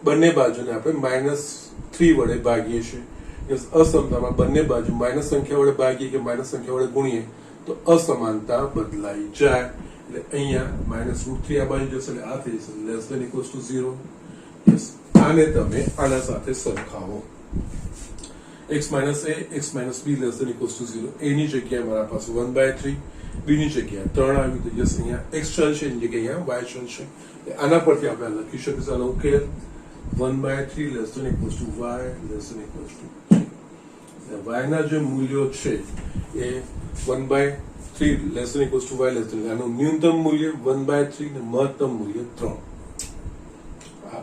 બંને બાજુને આપણે -3 વડે ભાગીએ છીએ. યસ અસમતામાં બંને બાજુ માઇનસ સંખ્યા વડે ભાગીએ કે માઇનસ સંખ્યા વડે ગુણીએ તો અસમાનતા બદલાઈ જાય એટલે અહીંયા -√3 આ બાજુ જશે એટલે આ થઈ જશે less than equals to 0. Yes આને તમે આના સાથે સરખાવો x minus a x minus b less than equals to 0 a ની જગ્યાએ મારા પાસે 1/3 b ની જગ્યાએ 3 આવી તો યસ અહીંયા x ચલ છે એની જગ્યાએ અહીંયા y ચલ છે આના પરથી આપણે લખી શકીશું આનો ઉકેલ 1/3 less than equals to y less than equals to 3 y ના જે મૂલ્યો છે એ 1/3 less than equals to y less than આનું ન્યૂનતમ મૂલ્ય 1/3 ને મહત્તમ મૂલ્ય 3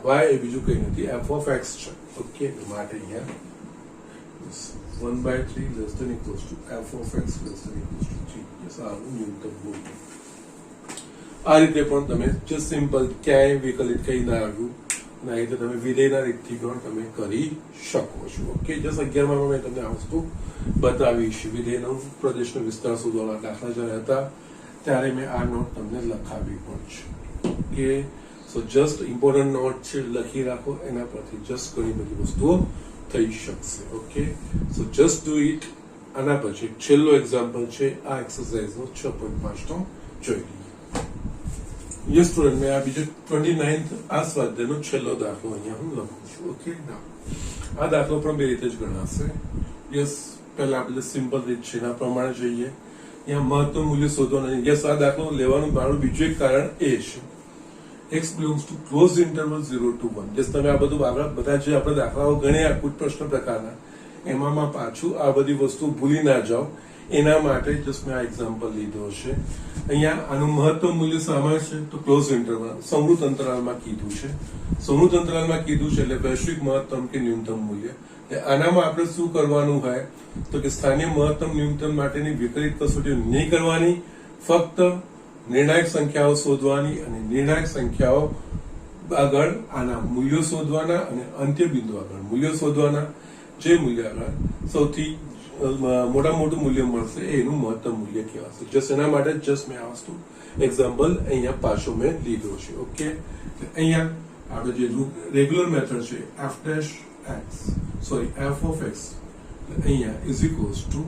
y એ બીજું કંઈ નથી f of x છે. ઓકે માટે અહીંયા 1/3 less than equals to f of x less than equals to 3 yes આનું ન્યૂનતમ મૂલ્ય. આ રીતે પણ તમે જસ્ટ સિમ્પલ ક્યાંય વિકલિત કઈ ના આવ્યું ના એટલે તમે વિધેયના રીતથી પણ તમે કરી શકો છો. ઓકે જસ્ટ 11માં મેં તમને આ વસ્તુ બતાવી છે વિધેયનો પ્રદેશનો વિસ્તાર શોધવાના દાખલા જ્યારે હતા ત્યારે મેં આ નોટ તમને લખાવી પણ છે. Okay so just important note છે લખી રાખો એના પરથી જસ્ટ ઘણી બધી વસ્તુઓ થઈ શકશે. Okay so just do it. આના પછી છેલ્લો એક્ઝામ્પલ છે આ એક્સરસાઇઝનો 6.5 નો જોઈ લઈએ. યસ સ્ટુડન્ટ મેં આ બીજો 29th આ સ્વાધ્યાયનો છેલ્લો દાખલો અહીંયા હું લખું છું. ઓકે આ દાખલો પણ બે રીતે જ ગણાશે. યસ પહેલા આપણે સિમ્પલ રીત છે એના પ્રમાણે જોઈએ. અહીંયા મહત્તમ મૂલ્ય શોધવાનું. યસ આ દાખલો લેવાનું મારું બીજું એક કારણ એ છે x belongs to closed interval 0 to 1. Just તમે આ બધું આગળ બધા જે આપણે દાખલાઓ ગણ્યા કુછ પ્રશ્ન પ્રકારના એમાં પાછું આ બધી વસ્તુ ભૂલી ના જાઓ એના માટે જસ્ટ મેં આ એક્ઝામ્પલ લીધો છે. અહીંયા આનું મહત્તમ મૂલ્ય સામાન્ય છે તો ક્લોઝ ઇન્ટરવલ સંવૃત અંતરાલમાં કીધું છે. સંવૃત અંતરાલમાં કીધું છે એટલે વૈશ્વિક મહત્તમ કે ન્યૂનતમ મૂલ્ય. આનામાં આપણે શું કરવાનું હોય તો કે સ્થાનિય મહત્તમ ન્યૂનતમ માટેની વિકલિત કસોટીઓ નહીં કરવાની, ફક્ત નિર્ણાયક સંખ્યાઓ શોધવાની અને નિર્ણાયક સંખ્યાઓ આગળ આના મૂલ્યો શોધવાના અને અંત્ય બિંદુ આગળ મૂલ્યો શોધવાના. જે મૂલ્ય આગળ સૌથી મોટું મૂલ્ય મળશે એનું મહત્તમ મૂલ્ય કહેવાશે. જસ્ટ એના માટે જસ્ટ મેં આ વસ્તુ એક્ઝામ્પલ અહીંયા પાછો મેં લીધો છે. ઓકે અહીંયા આપણે જે રેગ્યુલર મેથડ છે f of x અહીંયા ઇઝ ઇક્વલ્સ ટુ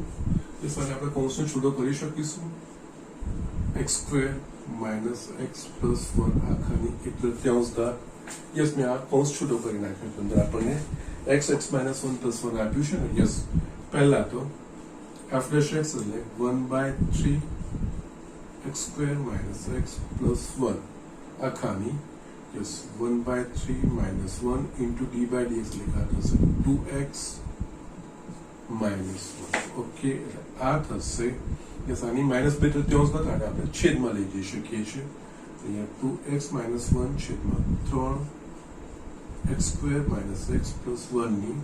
આપણે કૌંસનો છૂટો કરી શકીશું x square minus x plus 1 આખાની 1/3 yes મેં આ કૌંસ છૂટો કરી નાખ્યો અંદર આપણને x minus 1 plus 1 આપ્યું છે ને. યસ પહેલા તો f dash x એટલે 1/3 x square minus x plus 1 આખાની yes 1/3 minus 1 into d by dx લખા થશે 2x minus 1. ઓકે આ થશે યસ આની -2/3 આપણે છેદમાં લઈ જઈ શકીએ છીએ અહીંયા 2x માઇનસ 1 છેદમાં 3 x square minus x plus 1 ની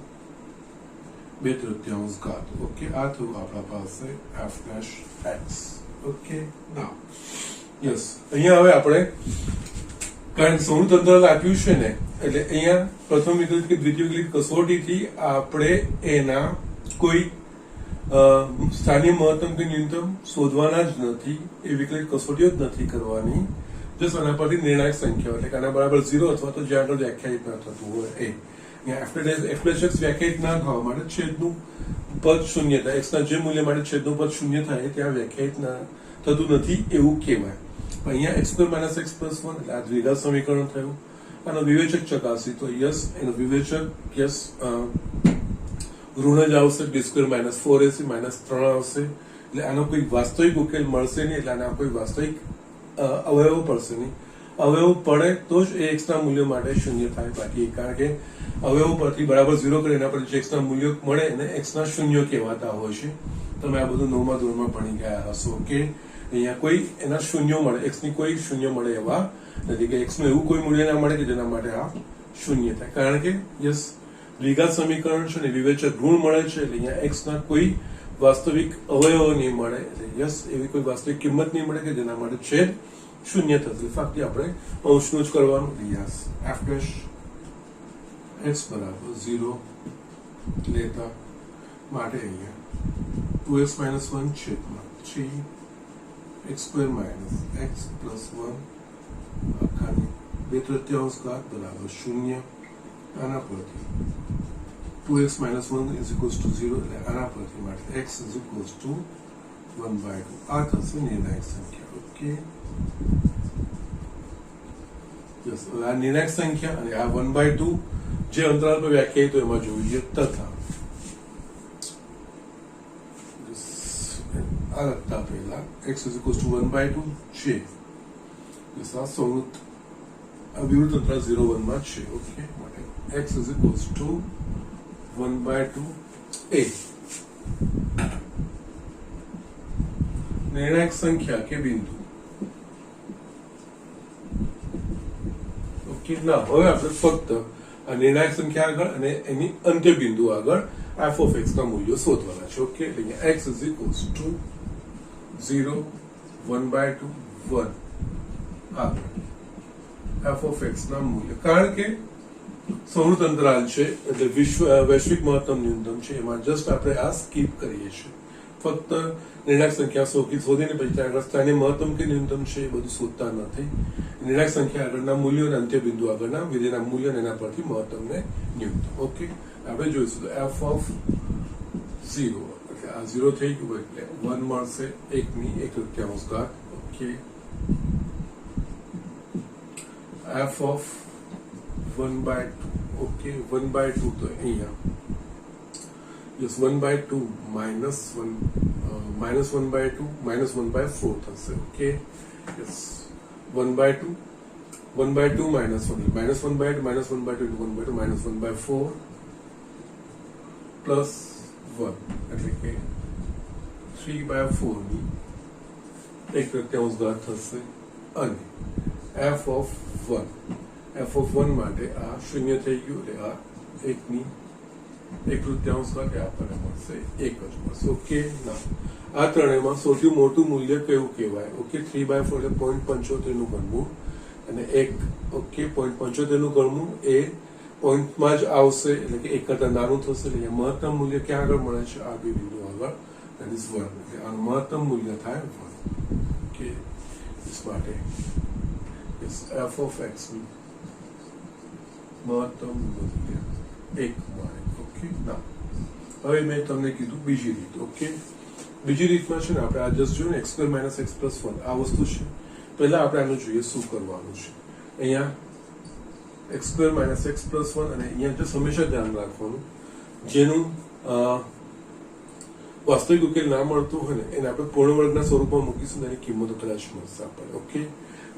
2/3 ઘાત. ઓકે, આ થયું આપણા પાસે f ડેશ x. ઓકે, નાઉ યસ, અહીંયા હવે આપણે કારણ સૌનું તંત્ર આપ્યું છે ને, એટલે અહીંયા પ્રથમ વિકલ્પ કે દ્વિતીય વિકલ્પ કસોટીથી આપણે એના કોઈ સ્થાનિય મહત્તમ કે ન્યૂનતમ શોધવાના જ નથી. એ વિકલ્પ કસોટીઓ જ નથી કરવાની. જસ્ટ આના પરથી નિર્ણાયક સંખ્યા એટલે કે આના બરાબર 0 અથવા તો જ્યાં આગળ વ્યાખ્યાયિત ન થતું હોય એ. અહીંયા f ડેશ x વ્યાખ્યાયિત ના થવા માટે છેદનું પદ શૂન્ય થાય, x ના જે મૂલ્ય માટે છેદનું પદ શૂન્ય થાય ત્યાં વ્યાખ્યાયિત ના થતું નથી એવું કહેવાય. અહીંયા x square minus x plus 1 એટલે આ દ્વિઘાત સમીકરણ થયું. આનો વિવેચક ચકાસી તો યસ, એનો વિવેચક યસ ઋણ જ આવશે. b square minus 4ac minus 3 આવશે. એટલે આનો કોઈ વાસ્તવિક ઉકેલ મળશે નહીં, એટલે આના કોઈ વાસ્તવિક અવયવ પડશે નહીં. અવયવ પડે તો જ એ x ના મૂલ્ય માટે શૂન્ય થાય. બાકી કારણ કે અવયવ પરથી બરાબર 0 કરે એના પરથી x ના મૂલ્યો મળે અને x ના શૂન્ય કહેવાતા હોય છે. તમે આ બધું 9મા ધોરણમાં ભણી ગયા હશો. કે અહીંયા કોઈ એના શૂન્યો મળે, x ની કોઈ શૂન્ય મળે એવા નથી કે x નું એવું કોઈ મૂલ્ય ના મળે કે જેના માટે આ શૂન્ય થાય. કારણ કે યસ દ્વિઘાત સમીકરણ છે ને વિવેચક ઋણ મળે છે, એટલે અહીંયા x ના કોઈ વાસ્તવિક અવયવો નહીં મળે. એટલે યસ એવી કોઈ વાસ્તવિક કિંમત નહીં મળે કે જેના માટે છેદ શૂન્ય થશે. ફક્ત આપણે અંશનું જ કરવાનું. યસ f ડેશ x બરાબર 0 લેતા માટે અહીંયા 2x માઇનસ 1 છેદમાં 3 x square minus x plus 1 આખાની 2/3 ઘાત બરાબર 0. આના પરથી 2x minus 1 is equals to 0 એટલે આના પરથી માટે x is equals to 1/2. આ થશે નિર્ણાયક સંખ્યા. ઓકે, યસ, આ નિર્ણાયક સંખ્યા અને આ 1/2 જે અંતરાલ પર વ્યાખ્યાયિત હોય એમાં જોઈએ. તથા આ લખતા પહેલા x is equals to 1/2 છે. આ સંવૃત્ત અવિવૃત્ત અંતરાલ 0, 1 માં છે. ઓકે, માટે x is equals to 1/2 a. નિર્ણાયક સંખ્યા કે બિંદુ. ઓકે, ના હવે આપણે ફક્ત આ નિર્ણાયક સંખ્યા આગળ અને એની અંત્ય બિંદુ આગળ f of x ના મૂલ્યો શોધવાના છે. ઓકે, એટલે x is equals to 0, 1/2, 1 આગળ f of x ના મૂલ્ય. કારણ કે સંવૃત્ત અંતરાલ છે એટલે વૈશ્વિક મહત્તમ ન્યૂનતમ છે, એમાં જસ્ટ આપણે આ સ્કીપ કરીએ છીએ. ફક્ત નિર્ણાયક સંખ્યા શોધીને પછી આગળ સ્થાનિય મહત્તમ કે ન્યૂનતમ છે એ બધું શોધતા નથી. નિર્ણાયક સંખ્યા આગળના મૂલ્યો અને અંત્ય બિંદુ આગળના વિધેયના મૂલ્યો એના પરથી મહત્તમ ને ન્યૂનતમ. ઓકે, આપણે જોઈશું તો f of 0 એટલે આ 0 થઈ ગયું એટલે 1 મળશે, 1 ની 1/3 ઘાત. Okay, f of 1/2. ઓકે, 1/2 તો અહીંયા યસ 1/2 minus 1/2 minus 1/4 થશે. Okay, yes 1/2 1/2 minus 1 minus 1/2 minus 1/2 into 1/2 minus 1/4 plus 1 એટલે કે 3/4 ની 1/3 ઘાત થશે. અને f of 1 માટે આ 0 થઈ ગયું એટલે આ 1 ની 1/3 ઘાત આપણને મળશે 1 જ મળશે. ઓકે, ના આ ત્રણેયમાં સૌથી મોટું મૂલ્ય કયું કહેવાય? ઓકે, 3/4 એટલે 0.75 નું ઘનમૂળ અને 1. ઓકે, 0.75 નું ઘનમૂળ એ પોઈન્ટમાં જ આવશે એટલે કે 1 કરતા નાનું થશે. એટલે મહત્તમ મૂલ્ય ક્યાં આગળ મળે છે? આ બે બિંદુ આગળ, that is 1. એટલે આનું મહત્તમ મૂલ્ય થાય 1. ઓકે, ਇਸ માટે f of x ની મહત્તમ મૂલ્ય 1 મળે. ઓકે, ના હવે મેં તમને કીધું બીજી રીત. ઓકે, બીજી રીતમાં છે ને આપણે આ જસ્ટ જોયું ને x square minus x plus 1 આ વસ્તુ છે. પહેલા આપણે આનું જોઈએ શું કરવાનું છે. અહીંયા x square minus x plus 1 અને અહીંયા જસ્ટ હંમેશા ધ્યાન રાખવાનું જેનું વાસ્તવિક ઉકેલ ના મળતું હોય ને એને આપણે પૂર્ણ વર્ગના સ્વરૂપમાં મૂકીશું એની કિંમતો કદાચ મળશે આપણને. ઓકે,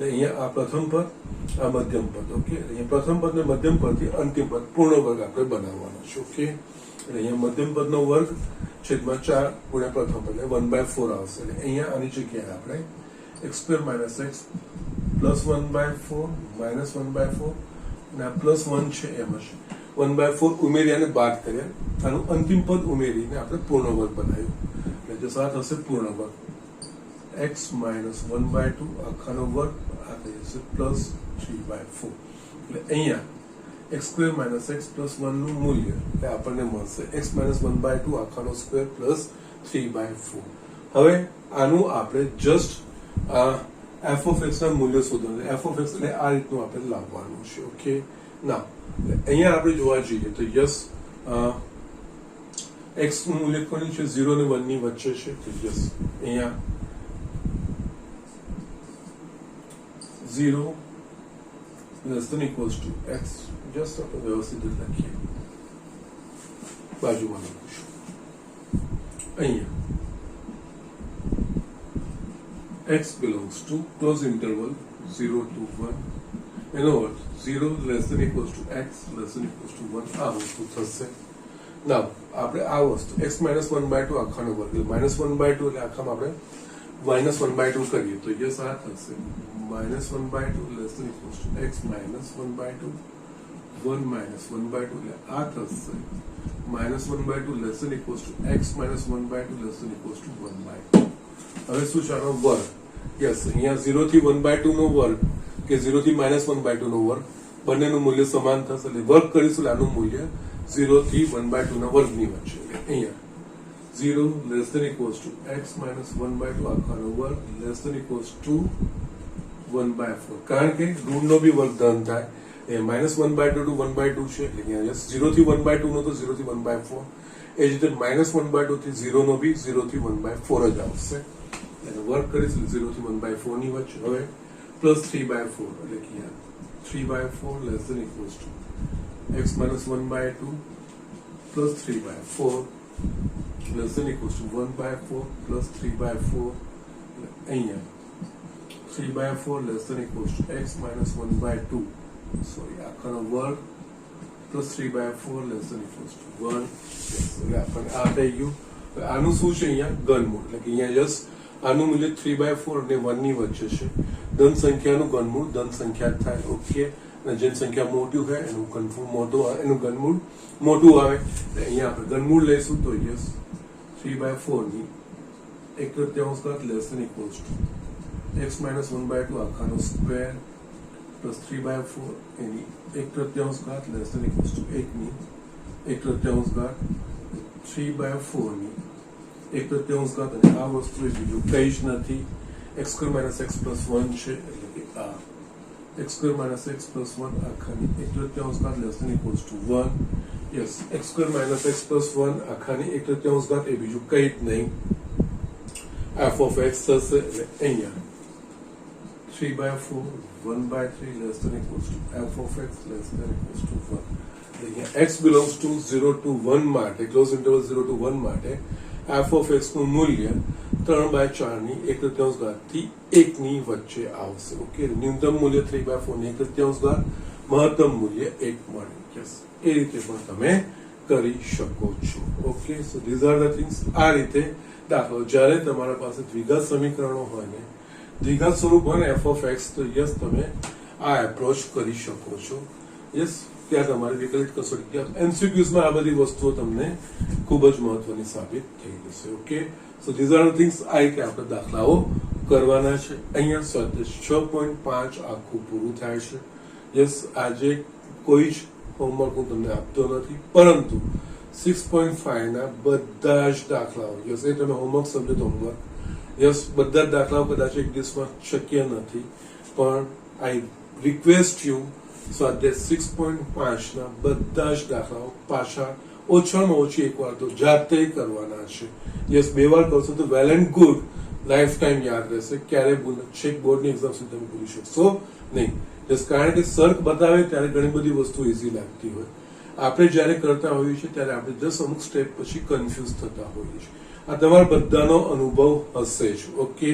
અહીંયા આ પ્રથમ પદ, આ મધ્યમ પદ. ઓકે, અહીંયા પ્રથમ પદ ને મધ્યમ પદથી અંતિમ પદ પૂર્ણ વર્ગ આપણે બનાવવાનો છે. ઓકે, એટલે અહીંયા મધ્યમ પદનો વર્ગ છેદમાં 4 ગુણ્યા પ્રથમ પદ એટલે 1/4 આવશે. એટલે અહીંયા આની જગ્યાએ આપણે x સ્ક્વેર માઇનસ x +1/4 -1/4 અને આ +1 છે એમ હશે 1/4 ઉમેરી અને બાદ કર્યા આનું અંતિમ પદ ઉમેરીને આપણે પૂર્ણ વર્ગ બનાવ્યું એટલે જે સાત હશે પૂર્ણ વર્ગ x - 1/2 આખાનો વર્ગ આ થઈ જશે +3/4 એટલે અહીંયા x² - x + 1 નું મૂલ્ય એટલે આપણને મળશે x - 1/2 આખાનો સ્ક્વેર +3/4 હવે આનું આપણે જસ્ટ f of x ના મૂલ્ય શોધવાનું f of x એટલે આ રીતનું આપણે લાવવાનું છે ઓકે ના અહીંયા આપણે જોવા જઈએ તો યસ x નું મૂલ્ય કોની છે 0 અને 1 ની વચ્ચે છે તો યસ અહીંયા 0 less than equals to x just આપણે વ્યવસ્થિત લખીએ બાજુમાં લખીશું અહીંયા x belongs to close interval 0 to 1 એનો અર્થ 0 less than equals to x less than equals to 1 આ વસ્તુ થશે now આપણે આ વસ્તુ x - 1/2 આખાનો વર્ગ એટલે -1/2 એટલે આખામાં આપણે -1/2 કરીએ તો યસ આ થશે -1/2 less than equals to x - 1/2 1 - 1/2 એટલે આ થશે -1/2 less than equals to x - 1/2 less than equals to 1/2 હવે શું છે આનો વર્ગ યસ અહીંયા 0 થી 1/2 નો વર્ગ કે 0 થી -1/2 નો વર્ગ બંનેનું મૂલ્ય સમાન થશે એટલે વર્ગ કરીશું આનું મૂલ્ય 0 થી 1/2 ના વર્ગની વચ્ચે એટલે અહીંયા 0 less than equals to x - 1/2 આખાનો વર્ગ less than equals to 1/4 કારણ કે ઋણનો બી વર્ગ ધન થાય એ -1/2 to 1/2 છે એટલે અહીંયા યસ 0 થી 1/2 નો તો 0 થી 1/4 એ જ રીતે -1/2 થી 0 નો બી 0 થી 1/4 જ આવશે એટલે વર્ક કરીશું 0 થી 1/4 ની વચ્ચે હવે +3/4 એટલે કે 3/4 less than equals to x - 1/2 +3/4 less than equals to 1/4 +3/4 અહીંયા 3/4 less than equals to x - 1/2 sorry આખાનો વર્ગ +3/4 less than equals to 1 એટલે આપણને આ થઈ ગયું આનું શું છે અહીંયા ઘનમૂળ એટલે કે અહીંયા જસ્ટ આનું મૂલ્ય 3/4 અને 1 ની વચ્ચે છે ધન સંખ્યાનું ઘનમૂળ ધન સંખ્યા થાય ઓકે અને જેની સંખ્યા મોટી હોય એનું ઘનમૂળ મોટું આવે એટલે અહીંયા આપણે ઘનમૂળ લઈશું તો યસ 3/4 ની 1/3 less than equals to x - 1/2 આખાનો સ્ક્વેર +3/4 એની 1/3 less than equals to 1 ની 1/3 3/4 ની 1/3 અને આ વસ્તુ બીજું કઈ જ નથી x² - x + 1 છે એટલે કે આ x² - x + 1 આખાની 1/3 less than equals to 1 yes x² - x + 1 આખાની 1/3 એ બીજું કઈ જ નહીં f of x થશે એટલે અહીંયા 3/4 1/3 less than equals to f of x less than equals to 1 અહીંયા x belongs to 0 to 1 માટે ક્લોઝ ઇન્ટરવલ 0 to 1 માટે f of x નું મૂલ્ય 3/4 ની 1/3 થી 1 ની વચ્ચે આવશે ઓકે ન્યૂનતમ મૂલ્ય 3/4 ની 1/3 મહત્તમ મૂલ્ય 1 મળે યસ એ રીતે પણ તમે કરી શકો છો okay so these are the things આ રીતે દાખલો જ્યારે તમારા પાસે દ્વિઘાત સમીકરણો હોય ને દ્વિઘાત સ્વરૂપ હોય ને f of x તો યસ તમે આ એપ્રોચ કરી શકો છો યસ ત્યાં તમારી વિકલિત કસોટી એમસીક્યુઝમાં આ બધી વસ્તુઓ તમને ખૂબ જ મહત્વની સાબિત થઈ જશે okay so these are the things આ રીતે આપણે દાખલાઓ કરવાના છે અહીંયા સ્વાધ્યાય 6.5 આખું પૂરું થાય છે યસ આજે કોઈ જ હોમવર્ક હું તમને આપતો નથી પરંતુ 6.5 ના બધા જ દાખલાઓ યસ એ તમે હોમવર્ક સમજો તો હોમવર્ક યસ બધા જ દાખલાઓ કદાચ એક દિવસમાં શક્ય નથી પણ આઈ રિક્વેસ્ટ યુ સ્વાધ્યાય 6.5 ના બધા જ દાખલાઓ પાછા ઓછામાં ઓછી એક વાર તો જાતે કરવાના છે યસ 2 વાર કરશો તો well and good life time યાદ રહેશે ક્યારે છેક બોર્ડની એક્ઝામ સુધી તમે ભૂલી શકશો નહીં જસ કારણ કે સર્ક બતાવે ત્યારે ઘણી બધી વસ્તુ ઇઝી લાગતી હોય આપણે જ્યારે કરતા હોઈએ છીએ ત્યારે આપણે જસ્ટ અમુક સ્ટેપ પછી કન્ફ્યુઝ થતા હોઈએ છીએ આ તમારા બધાનો અનુભવ હશે જ ઓકે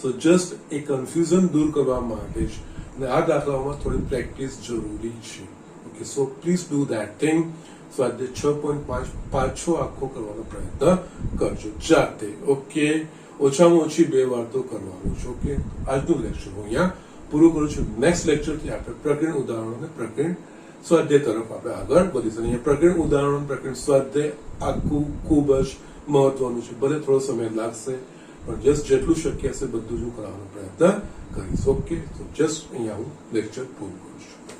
સો જસ્ટ એ કન્ફ્યુઝન દૂર કરવા માટે જ અને આ દાખલાઓમાં થોડી પ્રેક્ટિસ જરૂરી છે okay so please do that thing સ્વાધ્યાય 6.5 પાછો આખો કરવાનો પ્રયત્ન કરજો જાતે ઓકે ઓછામાં ઓછી 2 વાર તો કરવાનું છે ઓકે આજનું લેક્ચર હું અહીંયા પૂરું કરું છું. નેક્સ્ટ લેક્ચરથી આપણે પ્રકરણ ઉદાહરણો અને પ્રકરણ સ્વાધ્યાય તરફ આપણે આગળ વધીશું. અહીંયા પ્રકરણ ઉદાહરણ પ્રકરણ સ્વાધ્યાય આખું ખૂબ જ મહત્વનું છે. ભલે થોડો સમય લાગશે પણ જસ્ટ જેટલું શક્ય હશે બધું જ હું કરાવવાનો પ્રયત્ન કરીશ. ઓકે, તો જસ્ટ અહીંયા હું લેક્ચર પૂરું કરું છું.